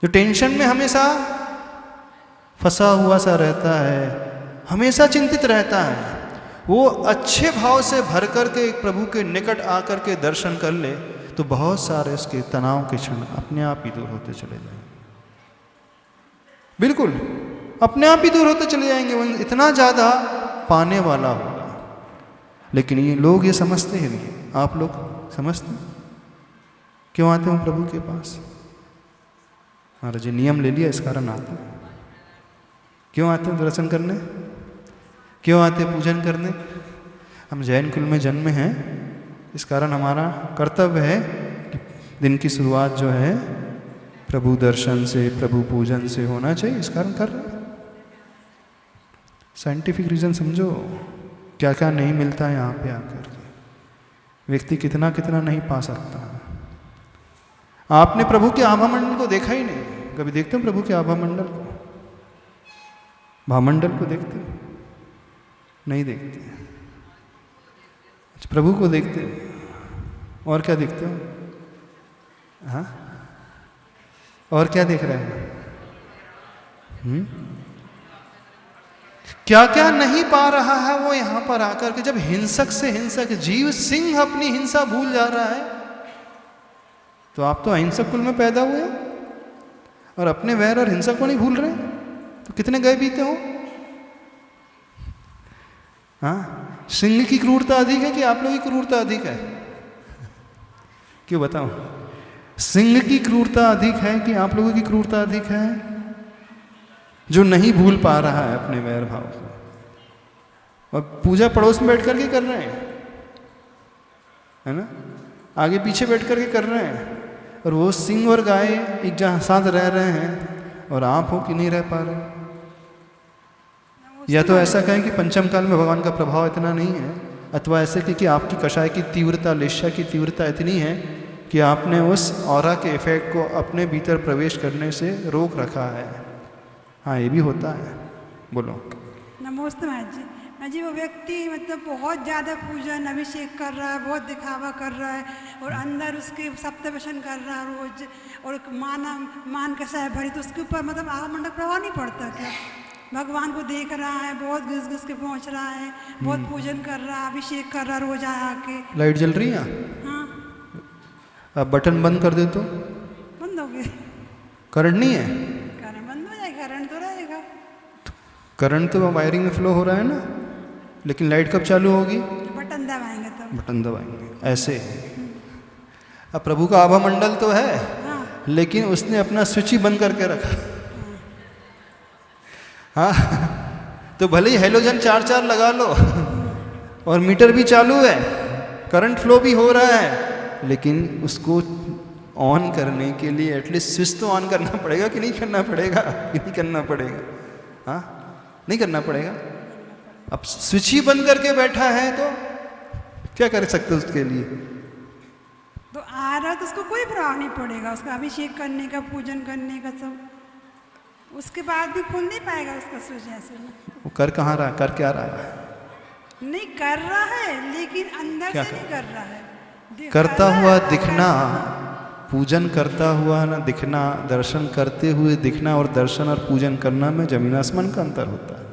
जो टेंशन में हमेशा फंसा हुआ सा रहता है, हमेशा चिंतित रहता है, वो अच्छे भाव से भर करके एक प्रभु के निकट आकर के दर्शन कर ले तो बहुत सारे उसके तनाव के क्षण अपने आप ही दूर होते चले जाएंगे। बिल्कुल अपने आप ही दूर होते चले जाएंगे, वो इतना ज़्यादा पाने वाला होगा। लेकिन ये लोग ये समझते ही नहीं। आप लोग समझते हैं? क्यों आते हो प्रभु के पास? महाराज जी नियम ले लिया, इस कारण आते हैं। क्यों आते हैं दर्शन करने? क्यों आते हैं पूजन करने? हम जैन कुल में जन्मे हैं, इस कारण हमारा कर्तव्य है कि दिन की शुरुआत जो है प्रभु दर्शन से, प्रभु पूजन से होना चाहिए, इस कारण कर रहे हैं। साइंटिफिक रीज़न समझो, क्या क्या नहीं मिलता है यहाँ पे आकर के, व्यक्ति कितना कितना नहीं पा सकता। आपने प्रभु के आभा मंडल को देखा ही नहीं, कभी देखते हो प्रभु के आभा मंडल को? भामंडल को देखते हो? नहीं देखते। अच्छा, प्रभु को देखते हो? और क्या देखते हो? हाँ, और क्या देख रहे हैं? क्या क्या नहीं पा रहा है वो यहाँ पर आकर के। जब हिंसक से हिंसक जीव सिंह अपनी हिंसा भूल जा रहा है, तो आप तो अहिंसक कुल में पैदा हुए और अपने वैर और हिंसा को नहीं भूल रहे, तो कितने गए बीते हो? हाँ, सिंह की क्रूरता अधिक है कि आप लोगों की क्रूरता अधिक है? क्यों बताओ? सिंह की क्रूरता अधिक है कि आप लोगों की क्रूरता अधिक है? जो नहीं भूल पा रहा है अपने वैर भाव को, और पूजा पड़ोस में बैठ करके कर रहे हैं, है ना, आगे पीछे बैठ करके कर रहे हैं, और वो सिंह और गाय एक जहाँ साथ रह रहे हैं और आप हो कि नहीं रह पा रहे। या तो ऐसा कहें कि पंचम काल में भगवान का प्रभाव इतना नहीं है, अथवा ऐसे कि आपकी कषाय की तीव्रता, लेस्या की तीव्रता इतनी है कि आपने उस ऑरा के इफेक्ट को अपने भीतर प्रवेश करने से रोक रखा है। हाँ, ये भी होता है। बोलो।
नमस्ते महाराज जी। महाराज जी, वो व्यक्ति मतलब बहुत ज़्यादा पूजन अभिषेक कर रहा है, बहुत दिखावा कर रहा है, और अंदर उसके सप्तव्यसन कर रहा है रोज, और मान कषाय भरी, तो उसके ऊपर मतलब आमंडक प्रभाव नहीं पड़ता क्या? भगवान को देख रहा है, बहुत घिस घिस के पहुँच रहा है, बहुत पूजन कर रहा है, अभिषेक कर रहा है रोज आके।
लाइट जल रही है?
हाँ।
अब बटन बंद कर दे तो
बंद हो गए?
करंट नहीं है?
करंट बंद हो जाएगा, करंट तो रहेगा।
करंट तो वायरिंग में फ्लो हो रहा है ना, लेकिन लाइट कब चालू होगी?
बटन दबाएंगे तब। बटन
दबाएंगे ऐसे। अब प्रभु का आभा मंडल तो है,
हाँ।
लेकिन उसने अपना स्विच ही बंद करके रखा। हाँ, तो भले ही हेलोजन 4-4 लगा लो और मीटर भी चालू है, करंट फ्लो भी हो रहा है, लेकिन उसको ऑन करने के लिए एटलीस्ट स्विच तो ऑन करना पड़ेगा कि नहीं करना पड़ेगा? कि नहीं करना पड़ेगा? हाँ, नहीं करना पड़ेगा। अब स्विच ही बंद करके बैठा है तो क्या कर सकते उसके लिए?
तो आ रहा है तो उसको कोई प्रभाव नहीं पड़ेगा, उसका अभिषेक करने का, पूजन करने का सब, उसके बाद भी खुल नहीं पाएगा उसका स्विच ऐसे।
वो कर कहाँ रहा है? कर क्या रहा है?
नहीं कर रहा है, लेकिन अंदर से नहीं कर रहा है।
करता हुआ दिखना, पूजन करता हुआ ना दिखना, दर्शन करते हुए दिखना और दर्शन और पूजन करना में जमीन आसमान का अंतर होता है।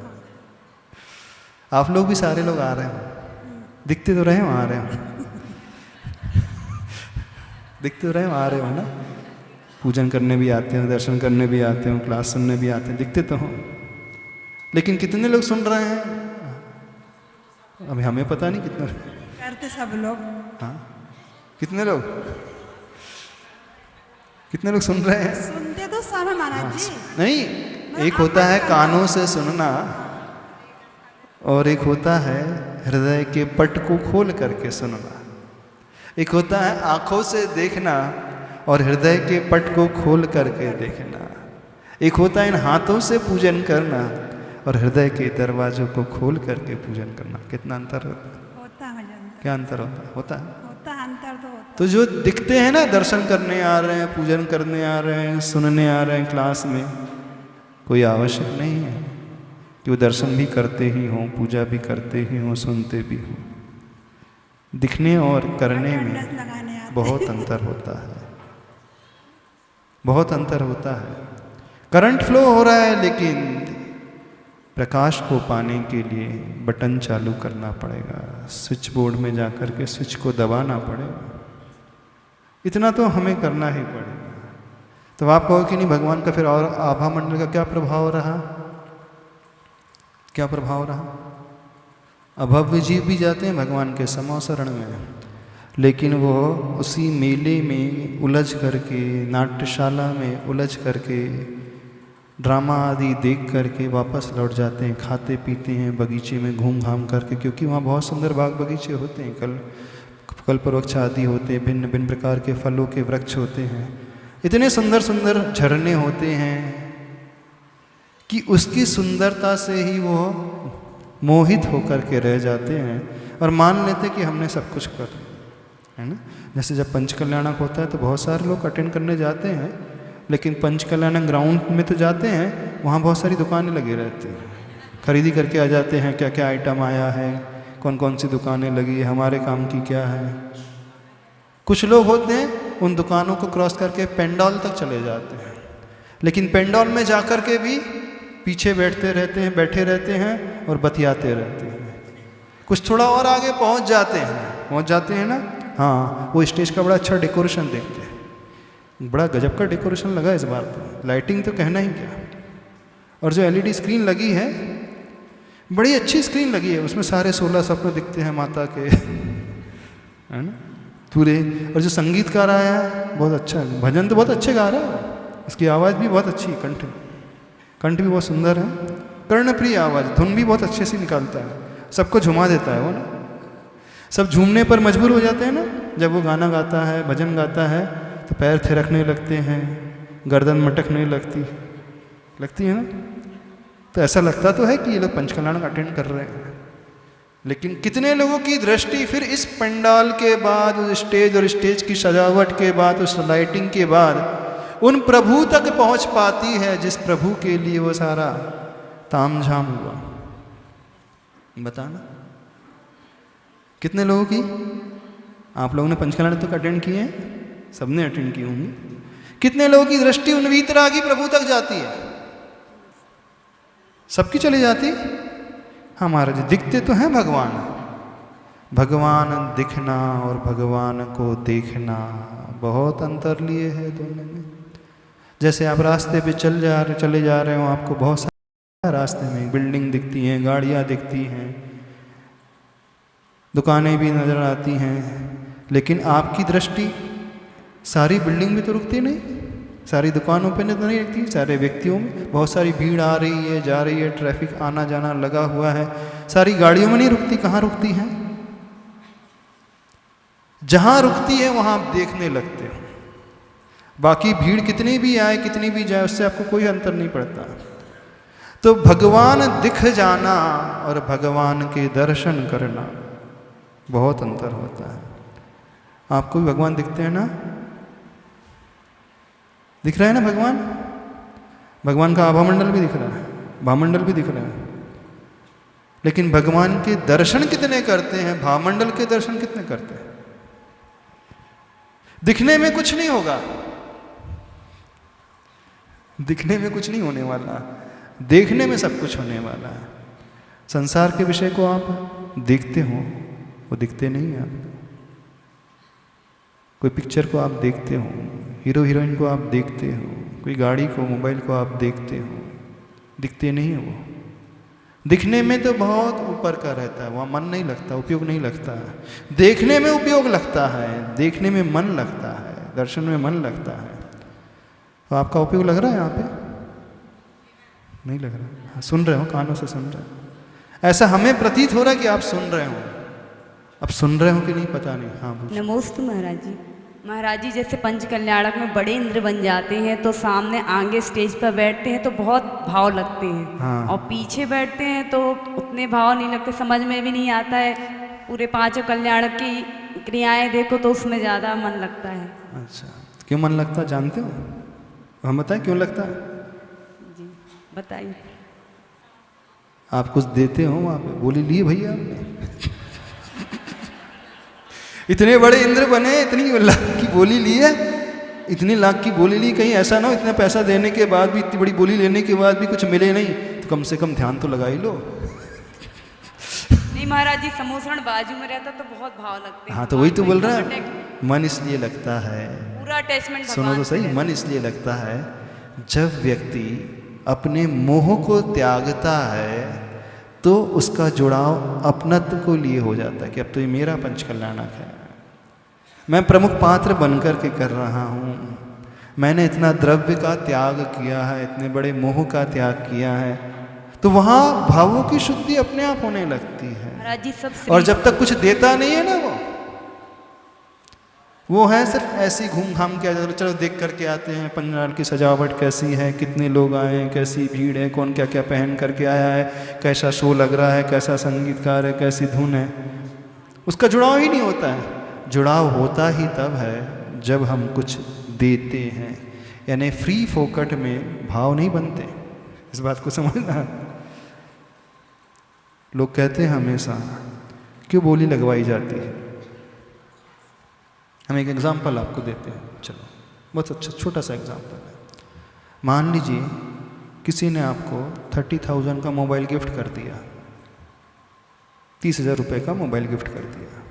आप लोग भी सारे लोग आ रहे हैं, दिखते तो रहे हो, आ रहे हो, दिखते तो रहे हो, आ रहे हो ना, पूजन करने भी आते हो, दर्शन करने भी आते हो, क्लास सुनने भी आते हैं, दिखते तो हो। लेकिन कितने लोग सुन रहे हैं अभी हमें पता नहीं कितने
करते सब लोग।
हाँ, कितने लोग सुन रहे हैं?
सुनते तो सब है महाराज जी।
नहीं, एक होता है कानों से सुनना और एक होता है हृदय के पट को खोल करके सुनना। एक होता है आंखों से देखना और हृदय के पट को खोल करके देखना। एक होता है इन हाथों से पूजन करना और हृदय के दरवाजों को खोल करके पूजन करना। कितना अंतर होता है? क्या अंतर होता है?
अंतर तो होता।
तो जो दिखते हैं ना, दर्शन करने आ रहे हैं, पूजन करने आ रहे हैं, सुनने आ रहे हैं क्लास में, कोई आवश्यक नहीं है कि वो दर्शन भी करते ही हों, पूजा भी करते ही हों, सुनते भी हों। दिखने और करने में बहुत अंतर होता है, बहुत अंतर होता है। करंट फ्लो हो रहा है, लेकिन प्रकाश को पाने के लिए बटन चालू करना पड़ेगा, स्विच बोर्ड में जाकर के स्विच को दबाना पड़ेगा। इतना तो हमें करना ही पड़ेगा। तो आप कहो कि नहीं भगवान का फिर और आभा मंडल का क्या प्रभाव रहा? क्या प्रभाव रहा? अभव्य जीव भी जाते हैं भगवान के समोसरण में, लेकिन वो उसी मेले में उलझ करके, नाट्यशाला में उलझ करके, ड्रामा आदि देख करके वापस लौट जाते हैं, खाते पीते हैं, बगीचे में घूम घाम करके, क्योंकि वहाँ बहुत सुंदर बाग बगीचे होते हैं, कल्पवृक्ष आदि होते हैं, भिन्न भिन्न प्रकार के फलों के वृक्ष होते हैं, इतने सुंदर सुंदर झरने होते हैं कि उसकी सुंदरता से ही वो मोहित होकर के रह जाते हैं और मान लेते कि हमने सब कुछ कर लिया, है ना। जैसे जब पंचकल्याणक होता है तो बहुत सारे लोग अटेंड करने जाते हैं, लेकिन पंचकल्याणक ग्राउंड में तो जाते हैं, वहाँ बहुत सारी दुकानें लगी रहती हैं, खरीदी करके आ जाते हैं, क्या क्या आइटम आया है, कौन कौन सी दुकानें लगी है, हमारे काम की क्या है। कुछ लोग होते हैं उन दुकानों को क्रॉस करके पेंडॉल तक चले जाते हैं, लेकिन पेंडॉल में जाकर के भी पीछे बैठे रहते हैं और बतियाते रहते हैं। कुछ थोड़ा और आगे पहुंच जाते हैं ना, हाँ, वो स्टेज का बड़ा अच्छा डेकोरेशन देखते हैं, बड़ा गजब का डेकोरेशन लगा है इस बार तो, लाइटिंग तो कहना ही क्या। और जो एलईडी स्क्रीन लगी है, बड़ी अच्छी स्क्रीन लगी है, उसमें सारे 16 स्वप्न दिखते हैं माता के, है ना, पूरे। और जो संगीतकार आया है बहुत अच्छा, भजन तो बहुत अच्छे गा रहा है, उसकी आवाज़ भी बहुत अच्छी, कंठ भी बहुत सुंदर है, कर्णप्रिय आवाज़, धुन भी बहुत अच्छे से निकालता है, सबको झुमा देता है वो ना। सब झूमने पर मजबूर हो जाते हैं ना, जब वो गाना गाता है, भजन गाता है, तो पैर थिरकने लगते हैं, गर्दन मटकने लगती है ना। तो ऐसा लगता तो है कि ये लोग पंचकल्याणक अटेंड कर रहे हैं, लेकिन कितने लोगों की दृष्टि फिर इस पंडाल के बाद, उस स्टेज और स्टेज की सजावट के बाद, उस लाइटिंग के बाद उन प्रभु तक पहुंच पाती है जिस प्रभु के लिए वो सारा तामझाम हुआ। बताना कितने लोगों की, आप लोगों ने पंचकल्याण तक अटेंड किए हैं, सबने अटेंड किए होंगे। कितने लोगों की दृष्टि उन वीतरागी प्रभु तक जाती है? सबकी चली जाती। हमारे जो दिखते तो हैं भगवान दिखना और भगवान को देखना बहुत अंतर लिए है दोनों में। जैसे आप रास्ते पे चले जा रहे हो, आपको बहुत सारे रास्ते में बिल्डिंग दिखती हैं, गाड़ियाँ दिखती हैं, दुकानें भी नज़र आती हैं, लेकिन आपकी दृष्टि सारी बिल्डिंग में तो रुकती नहीं, सारी दुकानों पे तो नहीं रुकती, सारे व्यक्तियों में। बहुत सारी भीड़ आ रही है, जा रही है, ट्रैफिक आना जाना लगा हुआ है, सारी गाड़ियों में नहीं रुकती। कहाँ रुकती हैं? जहाँ रुकती है वहाँ आप देखने लगते हो। बाकी भीड़ कितनी भी आए, कितनी भी जाए, उससे आपको कोई अंतर नहीं पड़ता। तो भगवान दिख जाना और भगवान के दर्शन करना बहुत अंतर होता है। आपको भी भगवान दिखते हैं ना? दिख रहा है ना भगवान का आभामंडल भी दिख रहा है, भामंडल भी दिख रहा है, लेकिन भगवान के दर्शन कितने करते हैं, भामंडल के दर्शन कितने करते हैं? दिखने में कुछ नहीं होगा, दिखने में कुछ नहीं होने वाला, देखने में सब कुछ होने वाला है। संसार के विषय को आप देखते हो, वो दिखते नहीं है आपको। कोई पिक्चर को आप देखते हो, हीरो हीरोइन को आप देखते हो, कोई गाड़ी को, मोबाइल को आप देखते हो, दिखते नहीं है वो। दिखने में तो बहुत ऊपर का रहता है, वहाँ मन नहीं लगता, उपयोग नहीं लगता है। देखने में उपयोग लगता है, देखने में मन लगता है, दर्शन में मन लगता है। तो आपका उपयोग लग रहा है यहाँ पे? नहीं लग रहा। हाँ, सुन रहे हो, कानों से सुन रहे हो। ऐसा हमें प्रतीत हो रहा है कि आप सुन रहे हो। अब सुन रहे हो कि नहीं पता नहीं। हाँ,
नमोस्तु महाराज जी। महाराज जी, जैसे पंचकल्याणक में बड़े इंद्र बन जाते हैं तो सामने आगे स्टेज पर बैठते हैं तो बहुत भाव लगते हैं।
हाँ।
और पीछे बैठते हैं तो उतने भाव नहीं लगते, समझ में भी नहीं आता है। पूरे पांचों कल्याणक की क्रियाएं देखो तो उसमें ज़्यादा मन लगता है।
अच्छा, क्यों मन लगता है जानते हो? हम बताएं क्यों लगता है?
जी बताइए।
आप कुछ देते हो वहाँ पे, बोली लिए भैया आपने इतने बड़े इंद्र बने, इतनी अल्लाह की बोली ली है, इतनी लाख की बोली ली, कहीं ऐसा ना हो इतना पैसा देने के बाद भी, इतनी बड़ी बोली लेने के बाद भी कुछ मिले नहीं, तो कम से कम ध्यान तो लगा ही लो।
नहीं महाराज जी, समोसण बाजू में रहता तो बहुत भाव लगते हैं।
हाँ तो वही तो बोल रहा है, मन इसलिए लगता है,
पूरा अटैचमेंट
सुनो तो सही, मन इसलिए लगता है जब व्यक्ति अपने मोह को त्यागता है तो उसका जुड़ाव अपनत्व को लिए हो जाता है कि अब तो ये मेरा पंच कल्याणक है, मैं प्रमुख पात्र बनकर के कर रहा हूँ, मैंने इतना द्रव्य का त्याग किया है, इतने बड़े मोह का त्याग किया है, तो वहाँ भावों की शुद्धि अपने आप होने लगती है।
महाराज जी सब
और जब तक कुछ देता नहीं है ना वो है सिर्फ ऐसी घूम घाम के आ जाता, चलो देख करके आते हैं पंडाल की सजावट कैसी है, कितने लोग आए हैं, कैसी भीड़ है, कौन क्या क्या पहन करके आया है, कैसा शो लग रहा है, कैसा संगीतकार है, कैसी धुन है, उसका जुड़ाव ही नहीं होता है। जुड़ाव होता ही तब है जब हम कुछ देते हैं, यानी फ्री फोकट में भाव नहीं बनते, इस बात को समझना। लोग कहते हैं हमेशा क्यों बोली लगवाई जाती है। हम एक एग्जाम्पल आपको देते हैं, चलो बहुत अच्छा छोटा सा एग्जाम्पल है। मान लीजिए किसी ने आपको 30,000 का मोबाइल गिफ्ट कर दिया, 30,000 रुपये का मोबाइल गिफ्ट कर दिया।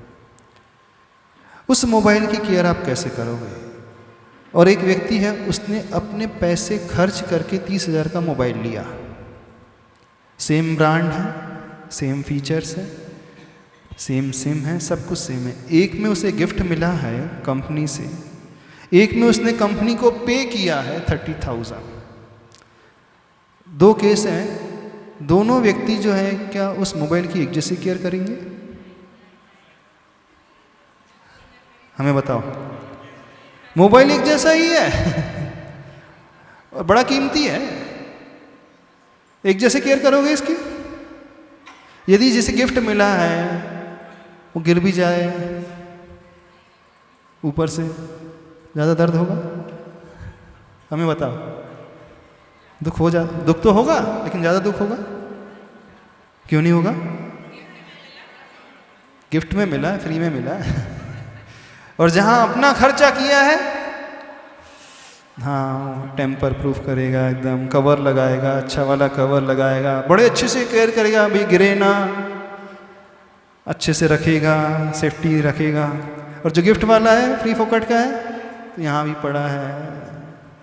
उस मोबाइल की केयर आप कैसे करोगे? और एक व्यक्ति है उसने अपने पैसे खर्च करके 30,000 का मोबाइल लिया, सेम ब्रांड है, सेम फीचर्स है, सेम सिम है, सब कुछ सेम है। एक में उसे गिफ्ट मिला है कंपनी से, एक में उसने कंपनी को पे किया है 30,000। दो केस हैं, दोनों व्यक्ति जो है क्या उस मोबाइल की एक जैसी केयर करेंगे? हमें बताओ। मोबाइल एक जैसा ही है और बड़ा कीमती है, एक जैसे केयर करोगे इसकी? यदि जिसे गिफ्ट मिला है वो गिर भी जाए ऊपर से, ज़्यादा दर्द होगा? हमें बताओ। दुख तो होगा लेकिन ज़्यादा दुख होगा? क्यों नहीं होगा? गिफ्ट में मिला है, फ्री में मिला है। और जहां अपना खर्चा किया है, हाँ टेम्पर प्रूफ करेगा, एकदम कवर लगाएगा, अच्छा वाला कवर लगाएगा, बड़े अच्छे से केयर करेगा, भाई गिरे ना, अच्छे से रखेगा, सेफ्टी रखेगा। और जो गिफ्ट वाला है फ्री फोकट का है तो यहाँ भी पड़ा है,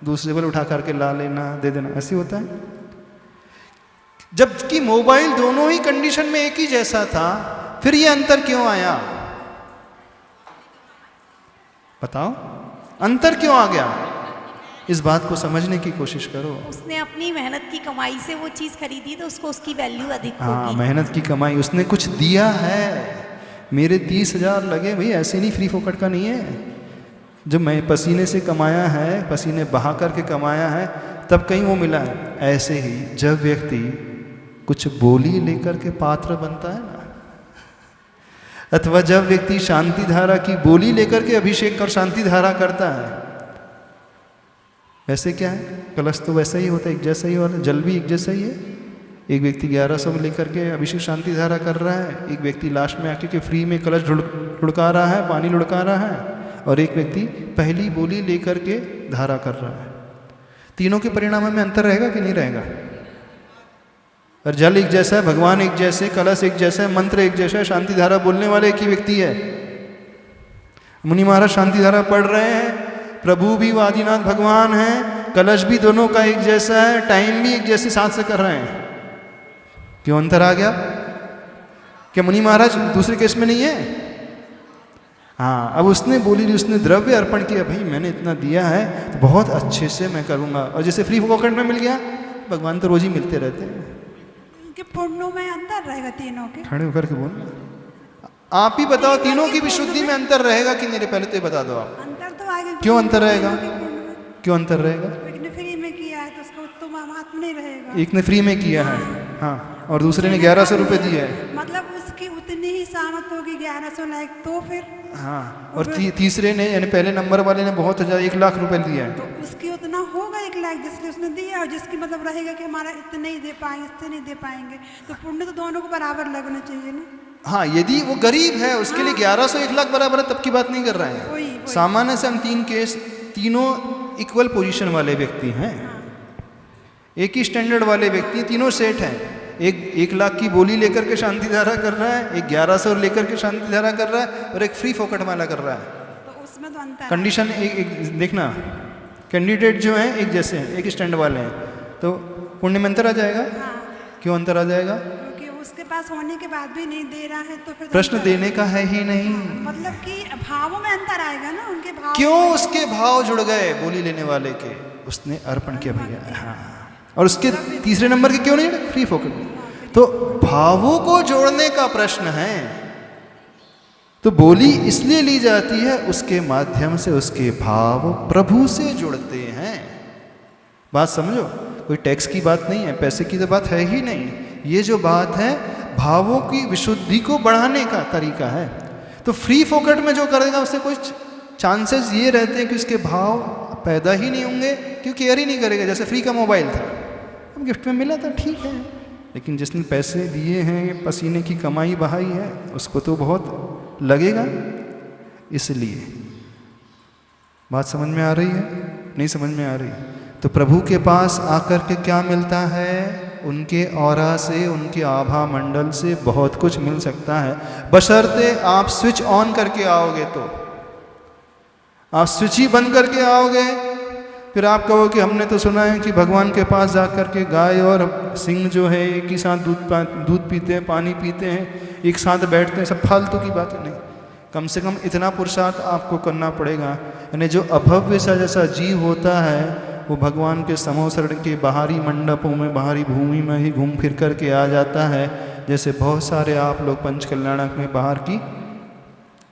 दूसरे पर उठा करके ला लेना, दे देना, ऐसे होता है। जबकि मोबाइल दोनों ही कंडीशन में एक ही जैसा था, फिर ये अंतर क्यों आया? बताओ, अंतर क्यों आ गया? इस बात को समझने की कोशिश करो।
उसने अपनी मेहनत की कमाई से वो चीज़ खरीदी तो उसको उसकी वैल्यू अधिक
हाँ,
होगी।
मेहनत की कमाई, उसने कुछ दिया है। मेरे 30,000 लगे, भाई ऐसे नहीं फ्री फोकट का नहीं है। जब मैं पसीने से कमाया है, पसीने बहा करके कमाया है, तब कहीं वो मिला है। ऐसे ही जब व्यक्ति कुछ बोली लेकर के पात्र बनता है ना, अथवा जब व्यक्ति शांति धारा की बोली लेकर के अभिषेक और शांति धारा करता है, वैसे क्या है, कलश तो वैसा ही होता है, एक जैसा ही होता है, जल भी एक जैसा ही है। एक व्यक्ति 1100 में लेकर के अभिषेक शांति धारा कर रहा है, एक व्यक्ति लास्ट में आके के फ्री में कलश लुढ़का रहा है, पानी लुढ़का रहा है, और एक व्यक्ति पहली बोली लेकर के धारा कर रहा है। तीनों के परिणाम में अंतर रहेगा कि नहीं रहेगा? और जल एक जैसा है, भगवान एक जैसे, कलश एक जैसा है, मंत्र एक जैसा है, शांति धारा बोलने वाले एक ही व्यक्ति है। मुनि महाराज शांति धारा पढ़ रहे हैं, प्रभु भी आदिनाथ भगवान हैं, कलश भी दोनों का एक जैसा है, टाइम भी एक जैसे साथ से कर रहे हैं। क्यों अंतर आ गया? क्या मुनि महाराज दूसरे केस में नहीं है? हाँ, अब उसने बोली, उसने द्रव्य अर्पण किया, भाई मैंने इतना दिया है तो बहुत अच्छे से मैं करूँगा। और जैसे फ्री फोकट में मिल गया, भगवान तो रोज ही मिलते रहते हैं।
उनके पुण्यों में अंतर रहेगा तीनों के।
खड़े होकर के बोल, आप ही बताओ, तीनों की विशुद्धि में अंतर रहेगा कि नहीं? पहले तो ये बता दो आप।
अंतर तो आएगा।
क्यों अंतर रहेगा? क्यों अंतर रहेगा?
एक ने फ्री में किया है तो उसका उत्तम महात्मा नहीं रहेगा।
एक ने फ्री में किया है, हाँ, और दूसरे ने 1100 रुपये दिए है,
मतलब उसकी उतनी ही सामत होगी 1100 लाख, तो फिर
हाँ, और तीसरे ने यानी पहले नंबर वाले ने बहुत 1 लाख रुपए दिया है,
तो उसकी उतना होगा 1 लाख जिसने उसने दिया, और जिसकी मतलब रहेगा कि हमारा इतने ही दे पाएंगे, इससे नहीं दे पाएंगे, तो पुण्य तो दोनों को बराबर लगना चाहिए ना।
हाँ, यदि वो गरीब है उसके लिए 1100 1 लाख बराबर है, तब की बात नहीं कर रहे हैं।
वही।
सामान्य से हम 3 केस तीनों इक्वल पोजीशन वाले व्यक्ति हैं, एक ही स्टैंडर्ड वाले व्यक्ति, तीनों सेठ हैं। एक 1 लाख की बोली लेकर के शांति धारा कर रहा है, एक 1100 लेकर के शांति धारा कर रहा है, और एक फ्री फोकट वाला कर रहा है।
तो उसमें तो अंतर
कंडीशन एक देखना, कैंडिडेट जो हैं एक जैसे हैं, एक स्टैंड वाले हैं, तो पुण्य में अंतर आ जाएगा। क्यों अंतर आ जाएगा?
क्योंकि उसके पास होने के बाद भी नहीं दे रहा है, तो फिर
प्रश्न देने का है ही नहीं।
मतलब कि भावों में अंतर आएगा ना, उनके भाव।
क्यों उसके भाव जुड़ गए बोली लेने वाले के? उसने अर्पण किया भैया। हाँ, और उसके तीसरे नंबर के क्यों नहीं जुड़े? फ्री फोकट। तो भावों को जोड़ने का प्रश्न है। तो बोली इसलिए ली जाती है, उसके माध्यम से उसके भाव प्रभु से जुड़ते हैं। बात समझो, कोई टैक्स की बात नहीं है, पैसे की तो बात है ही नहीं। ये जो बात है भावों की विशुद्धि को बढ़ाने का तरीका है। तो फ्री फोकट में जो करेगा उससे कुछ चांसेस ये रहते हैं कि उसके भाव पैदा ही नहीं होंगे, क्यों केयर ही नहीं करेगा। जैसे फ्री का मोबाइल था, अब गिफ्ट में मिला था, ठीक है, लेकिन जिसने पैसे दिए हैं, पसीने की कमाई बहाई है, उसको तो बहुत लगेगा। इसलिए बात समझ में आ रही है? नहीं समझ में आ रही? तो प्रभु के पास आकर के क्या मिलता है? उनके ऑरा से, उनके आभा मंडल से बहुत कुछ मिल सकता है, बशर्ते आप स्विच ऑन करके आओगे। तो आप स्विच ही बंद करके आओगे, फिर आप कहो कि हमने तो सुना है कि भगवान के पास जाकर के गाय और सिंह जो है एक ही साथ दूध पीते हैं, पानी पीते हैं, एक साथ बैठते हैं, सब फालतू की बात नहीं। कम से कम इतना पुरुषार्थ आपको करना पड़ेगा। यानी जो अभव्य सा जैसा जीव होता है, वो भगवान के समोसरण के बाहरी मंडपों में, बाहरी भूमि में ही घूम फिर कर के आ जाता है। जैसे बहुत सारे आप लोग पंच कल्याणक में बाहर की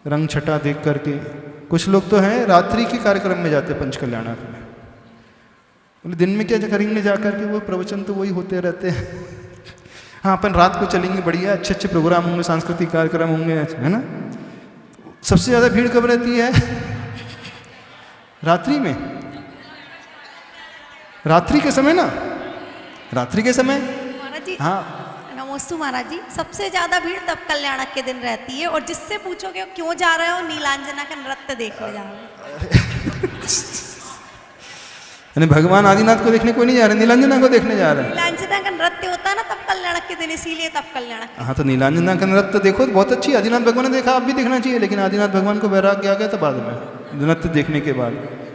रंग छटा देख करके, कुछ लोग तो हैं रात्रि के कार्यक्रम में जाते पंच कल्याणक में। दिन में क्या करेंगे जाकर के? वो प्रवचन तो वही होते रहते हैं। हाँ, अपन रात को चलेंगे, बढ़िया अच्छे अच्छे प्रोग्राम होंगे, सांस्कृतिक कार्यक्रम होंगे, है ना। सबसे ज़्यादा भीड़ कब रहती है? रात्रि में, रात्रि के समय ना, रात्रि के समय।
महाराज जी,
हाँ,
नमोस्तु महाराज जी। सबसे ज्यादा भीड़ तब कल्याणक के दिन रहती है, और जिससे पूछोगे क्यों जा रहे हो, नीलांजना का नृत्य देखने जा रहे हो।
यानी भगवान आदिनाथ को देखने कोई नहीं जा रहे, नीलांजना को देखने जा रहे हैं।
नीलांजना का नृत्य होता है ना तब कल्याणक के दिन, इसीलिए तब कल्याणक।
हाँ, तो नीलांजना का नृत्य देखो, बहुत अच्छी। आदिनाथ भगवान ने देखा, आप भी देखना चाहिए। लेकिन आदिनाथ भगवान को वैराग्य आ गया था बाद में, नृत्य देखने के बाद।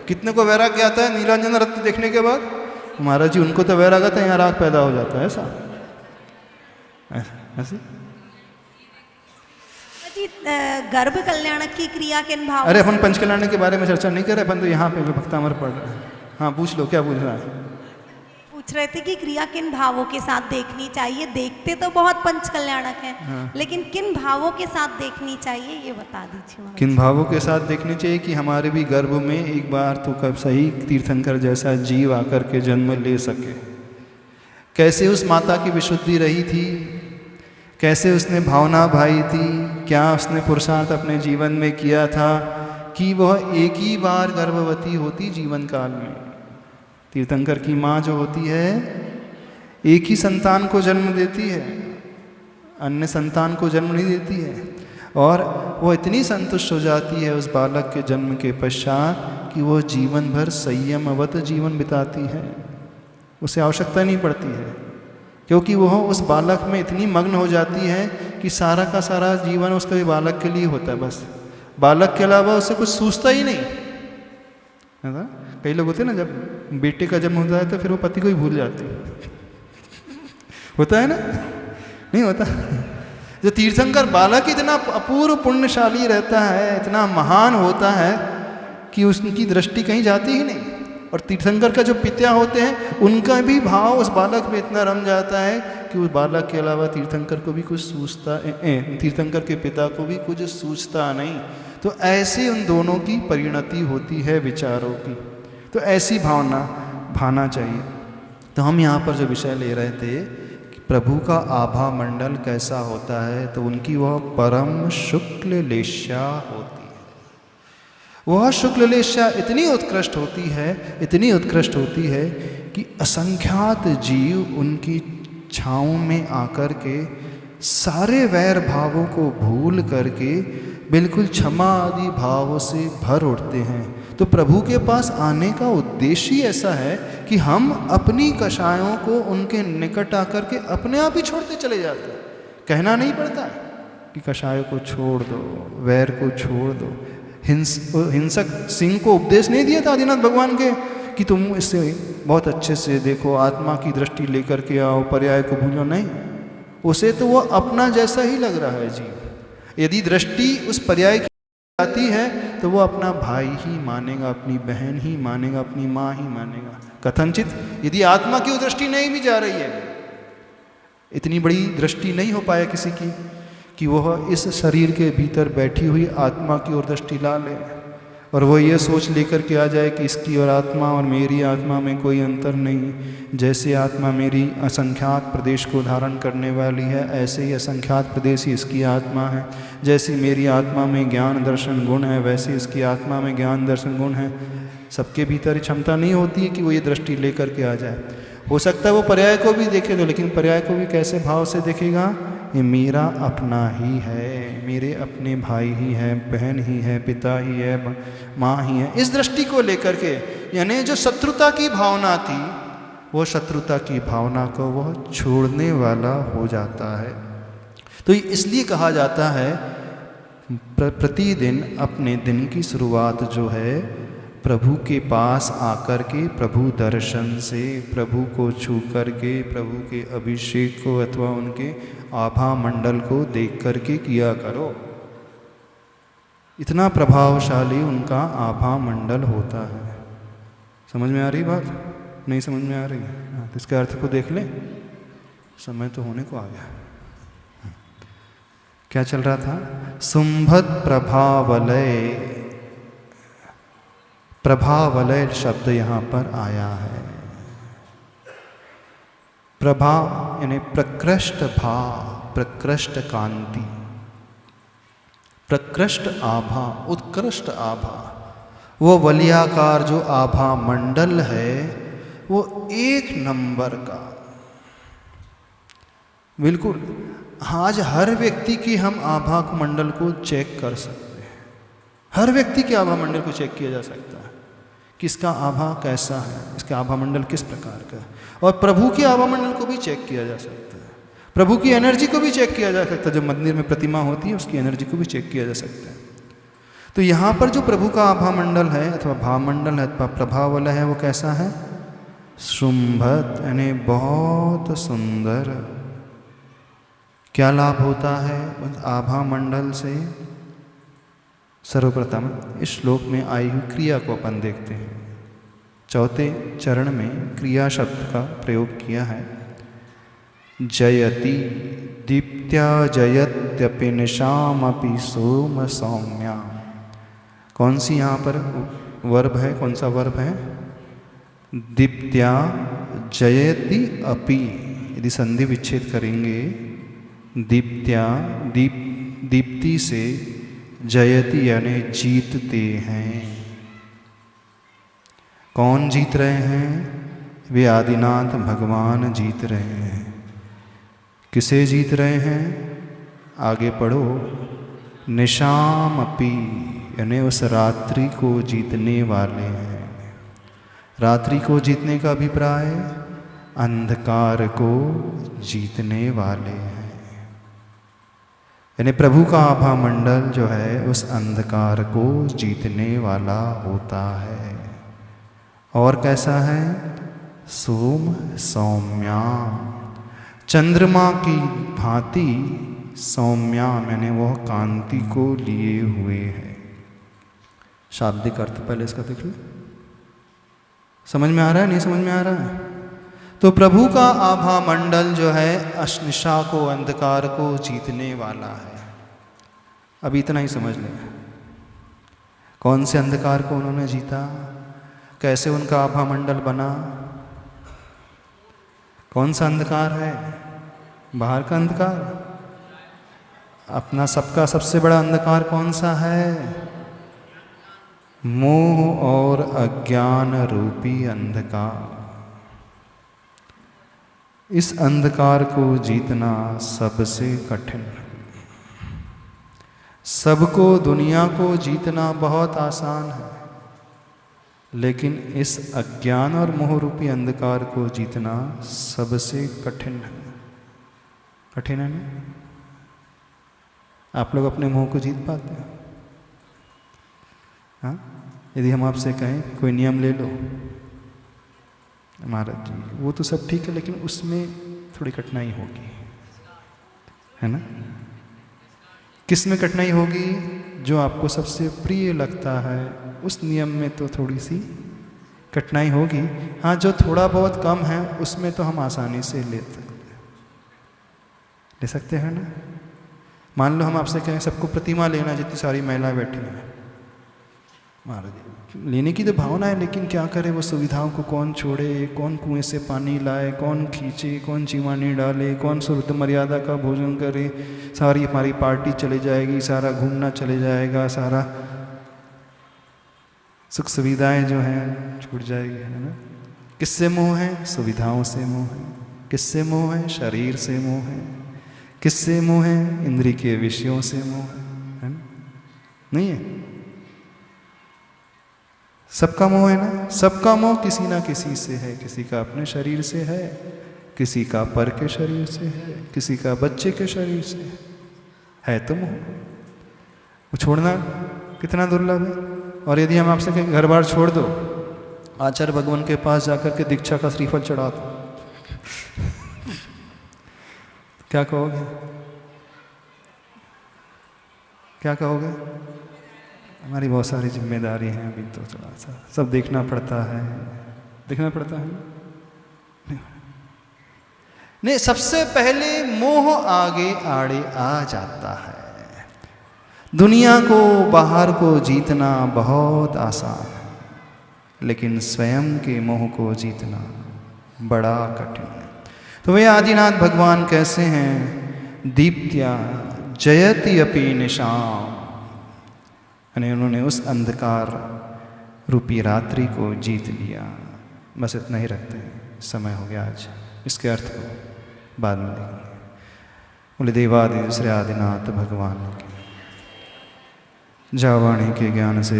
कितने को वैराग्य आता है नीलांजना नृत्य देखने के बाद? महाराज जी, उनको तो वैराग्य आता है, यहाँ राग पैदा हो जाता है। ऐसा ऐसे
जी, गर्भ कल्याणक की क्रिया किन भाव?
अरे अपन पंच कल्याण के बारे में चर्चा नहीं कर रहे, अपन तो यहाँ पे भक्तामर पढ़ रहे हैं। हाँ, पूछ लो, क्या पूछ रहा है?
पूछ रहे थे कि क्रिया किन भावों के साथ देखनी चाहिए। देखते तो बहुत पंच कल्याणक हैं,
हाँ।
लेकिन किन भावों के साथ देखनी चाहिए ये बता दीजिए।
किन भावों के साथ देखनी चाहिए? कि हमारे भी गर्भ में एक बार तो कब सही तीर्थंकर जैसा जीव आकर के जन्म ले सके। कैसे उस माता की विशुद्धि रही थी, कैसे उसने भावना भाई थी, क्या उसने पुरुषार्थ अपने जीवन में किया था कि वह एक ही बार गर्भवती होती जीवन काल में। तीर्थंकर की माँ जो होती है एक ही संतान को जन्म देती है, अन्य संतान को जन्म नहीं देती है, और वो इतनी संतुष्ट हो जाती है उस बालक के जन्म के पश्चात कि वो जीवन भर संयमवत जीवन बिताती है। उसे आवश्यकता नहीं पड़ती है, क्योंकि वह उस बालक में इतनी मग्न हो जाती है कि सारा का सारा जीवन उसके बालक के लिए होता है। बस बालक के अलावा उसे कुछ सूझता ही नहीं है ना। कई लोग होते हैं ना, जब बेटे का जन्म होता है तो फिर वो पति को ही भूल जाते होता है ना, नहीं होता? जो तीर्थंकर बालक इतना अपूर्व पुण्यशाली रहता है, इतना महान होता है कि उसकी दृष्टि कहीं जाती ही नहीं। और तीर्थंकर का जो पिता होते हैं उनका भी भाव उस बालक में इतना रम जाता है कि उस बालक के अलावा तीर्थंकर को भी कुछ सूझता, तीर्थंकर के पिता को भी कुछ सूझता नहीं। तो ऐसी उन दोनों की परिणति होती है विचारों की। तो ऐसी भावना चाहिए। तो हम यहाँ पर जो विषय ले रहे थे कि प्रभु का आभा मंडल कैसा होता है, तो उनकी वह परम शुक्ल लेश्या होती है। वह शुक्ल लेश्या इतनी उत्कृष्ट होती है, इतनी उत्कृष्ट होती है कि असंख्यात जीव उनकी छाँव में आकर के सारे वैर भावों को भूल करके बिल्कुल क्षमा आदि भावों से भर उठते हैं। तो प्रभु के पास आने का उद्देश्य ही ऐसा है कि हम अपनी कषायों को उनके निकट आकर के अपने आप ही छोड़ते चले जाते हैं। कहना नहीं पड़ता है कि कषायों को छोड़ दो, वैर को छोड़ दो। हिंसक सिंह को उपदेश नहीं दिया था आदिनाथ भगवान के कि तुम इससे बहुत अच्छे से देखो, आत्मा की दृष्टि लेकर के आओ, पर्याय को भूलो नहीं। उसे तो वो अपना जैसा ही लग रहा है जीव। यदि दृष्टि उस पर्याय की आती है तो वो अपना भाई ही मानेगा, अपनी बहन ही मानेगा, अपनी माँ ही मानेगा। कथनचित यदि आत्मा की दृष्टि नहीं भी जा रही है, इतनी बड़ी दृष्टि नहीं हो पाया किसी की कि वह इस शरीर के भीतर बैठी हुई आत्मा की ओर दृष्टि ला ले और वो ये सोच लेकर के आ जाए कि इसकी और आत्मा और मेरी आत्मा में कोई अंतर नहीं। जैसे आत्मा मेरी असंख्यात प्रदेश को धारण करने वाली है, ऐसे ही असंख्यात प्रदेश ही इसकी आत्मा है। जैसी मेरी आत्मा में ज्ञान दर्शन गुण है, वैसे इसकी आत्मा में ज्ञान दर्शन गुण है। सबके भीतर क्षमता नहीं होती है कि वो ये दृष्टि लेकर के आ जाए। हो सकता है वो पर्याय को भी देखे तो, लेकिन पर्याय को भी कैसे भाव से देखेगा? ये मेरा अपना ही है, मेरे अपने भाई ही है, बहन ही है, पिता ही है, माँ ही है। इस दृष्टि को लेकर के, यानी जो शत्रुता की भावना थी, वो शत्रुता की भावना को वह छोड़ने वाला हो जाता है। तो इसलिए कहा जाता है प्रतिदिन अपने दिन की शुरुआत जो है प्रभु के पास आकर के, प्रभु दर्शन से, प्रभु को छू कर के, प्रभु के अभिषेक को अथवा उनके आभा मंडल को देख कर के किया करो। इतना प्रभावशाली उनका आभा मंडल होता है। समझ में आ रही बात? नहीं समझ में आ रही? हाँ, तो इसके अर्थ को देख लें। समय तो होने को आ गया। क्या चल रहा था? सुंभत प्रभावलय। प्रभावलय शब्द यहाँ पर आया है। प्रभा यानी प्रकृष्ट भाव, प्रकृष्ट कांति, प्रकृष्ट आभा, उत्कृष्ट आभा। वो वलयाकार जो आभा मंडल है वो 1 नंबर का, बिल्कुल। आज हर व्यक्ति की हम आभा मंडल को चेक कर सकते हैं। हर व्यक्ति के आभा मंडल को चेक किया जा सकता है कि इसका आभा कैसा है, इसका आभा मंडल किस प्रकार का है। और प्रभु के आभा मंडल को भी चेक किया जा सकता है, प्रभु की एनर्जी को भी चेक किया जा सकता है। जब मंदिर में प्रतिमा होती है उसकी एनर्जी को भी चेक किया जा सकता है। तो यहाँ पर जो प्रभु का आभा मंडल है अथवा भाव मंडल है अथवा प्रभावलय है, वो कैसा है? शुंभत, यानी बहुत सुंदर। क्या लाभ होता है उस आभा मंडल से? सर्वप्रथम इस श्लोक में आई हुई क्रिया को अपन देखते हैं। चौथे चरण में क्रिया शब्द का प्रयोग किया है। जयति दीप्त्या जयत्यपि निशामपि सोम सौम्या। कौन सी यहाँ पर वर्ब है? कौन सा वर्ब है? दीप्त्या जयति अपि। यदि संधि विच्छेद करेंगे, दीप्त्या दीप्ति से, जयति यानी जीतते हैं। कौन जीत रहे हैं? वे आदिनाथ भगवान जीत रहे हैं। किसे जीत रहे हैं? आगे पढ़ो। निशामपि यानी उस रात्रि को जीतने वाले हैं। रात्रि को जीतने का अभिप्राय अंधकार को जीतने वाले हैं। यानी प्रभु का आभा मंडल जो है उस अंधकार को जीतने वाला होता है। और कैसा है? सोम सौम्या, चंद्रमा की भांति सौम्या, मैंने वह कांति को लिए हुए है। शाब्दिक अर्थ पहले इसका देख लो। समझ में आ रहा है? नहीं समझ में आ रहा है? तो प्रभु का आभा मंडल जो है अनिशा को, अंधकार को जीतने वाला है। अभी इतना ही समझ लें। कौन से अंधकार को उन्होंने जीता? कैसे उनका आभा मंडल बना? कौन सा अंधकार है? बाहर का अंधकार। अपना सबका सबसे बड़ा अंधकार कौन सा है? मोह और अज्ञान रूपी अंधकार। इस अंधकार को जीतना सबसे कठिन है। सबको, दुनिया को जीतना बहुत आसान है। लेकिन इस अज्ञान और मोह रूपी अंधकार को जीतना सबसे कठिन है। कठिन है ना? आप लोग अपने मोह को जीत पाते हैं? हाँ, यदि हम आपसे कहें कोई नियम ले लो, महाराज जी वो तो सब ठीक है, लेकिन उसमें थोड़ी कठिनाई होगी, है ना? किस में कठिनाई होगी? जो आपको सबसे प्रिय लगता है उस नियम में तो थोड़ी सी कठिनाई होगी। हाँ, जो थोड़ा बहुत कम है उसमें तो हम आसानी से ले सकते हैं ना? मान लो हम आपसे कहें सबको प्रतिमा लेना, जितनी सारी महिलाएं बैठी हैं, महाराज लेने की तो भावना है, लेकिन क्या करे, वो सुविधाओं को कौन छोड़े, कौन कुएं से पानी लाए, कौन खींचे, कौन चीमानी डाले, कौन शुद्ध मर्यादा का भोजन करे, सारी हमारी पार्टी चले जाएगी, सारा घूमना चले जाएगा, सारा सुख सुविधाएं जो हैं छूट जाएगी, है ना? किससे मोह है? सुविधाओं से मोह है। किससे मोह है? शरीर से मोह है। किससे मोह है? इंद्रिय के विषयों से मोह है ना? नहीं है? सबका मोह है ना? सबका मोह किसी ना किसी से है। किसी का अपने शरीर से है, किसी का पर के शरीर से है, किसी का बच्चे के शरीर से है तो मोह। वो छोड़ना कितना दुर्लभ है। और यदि हम आपसे कहें घर बार छोड़ दो, आचार्य भगवान के पास जाकर के दीक्षा का श्रीफल चढ़ा दो, क्या कहोगे? क्या कहोगे? हमारी बहुत सारी जिम्मेदारी हैं, अभी तो थोड़ा सा सब देखना पड़ता है। देखना पड़ता है नहीं, सबसे पहले मोह आगे आड़े आ जाता है। दुनिया को, बाहर को जीतना बहुत आसान है, लेकिन स्वयं के मोह को जीतना बड़ा कठिन है। तो वे आदिनाथ भगवान कैसे हैं? दीप्त्या जयति अपि निशाम, यानी उन्होंने उस अंधकार रूपी रात्रि को जीत लिया। बस इतना ही रखते हैं, समय हो गया आज, इसके अर्थ को बाद में देखेंगे। बोले देवादि दूसरे आदिनाथ भगवान के जावाणी के ज्ञान से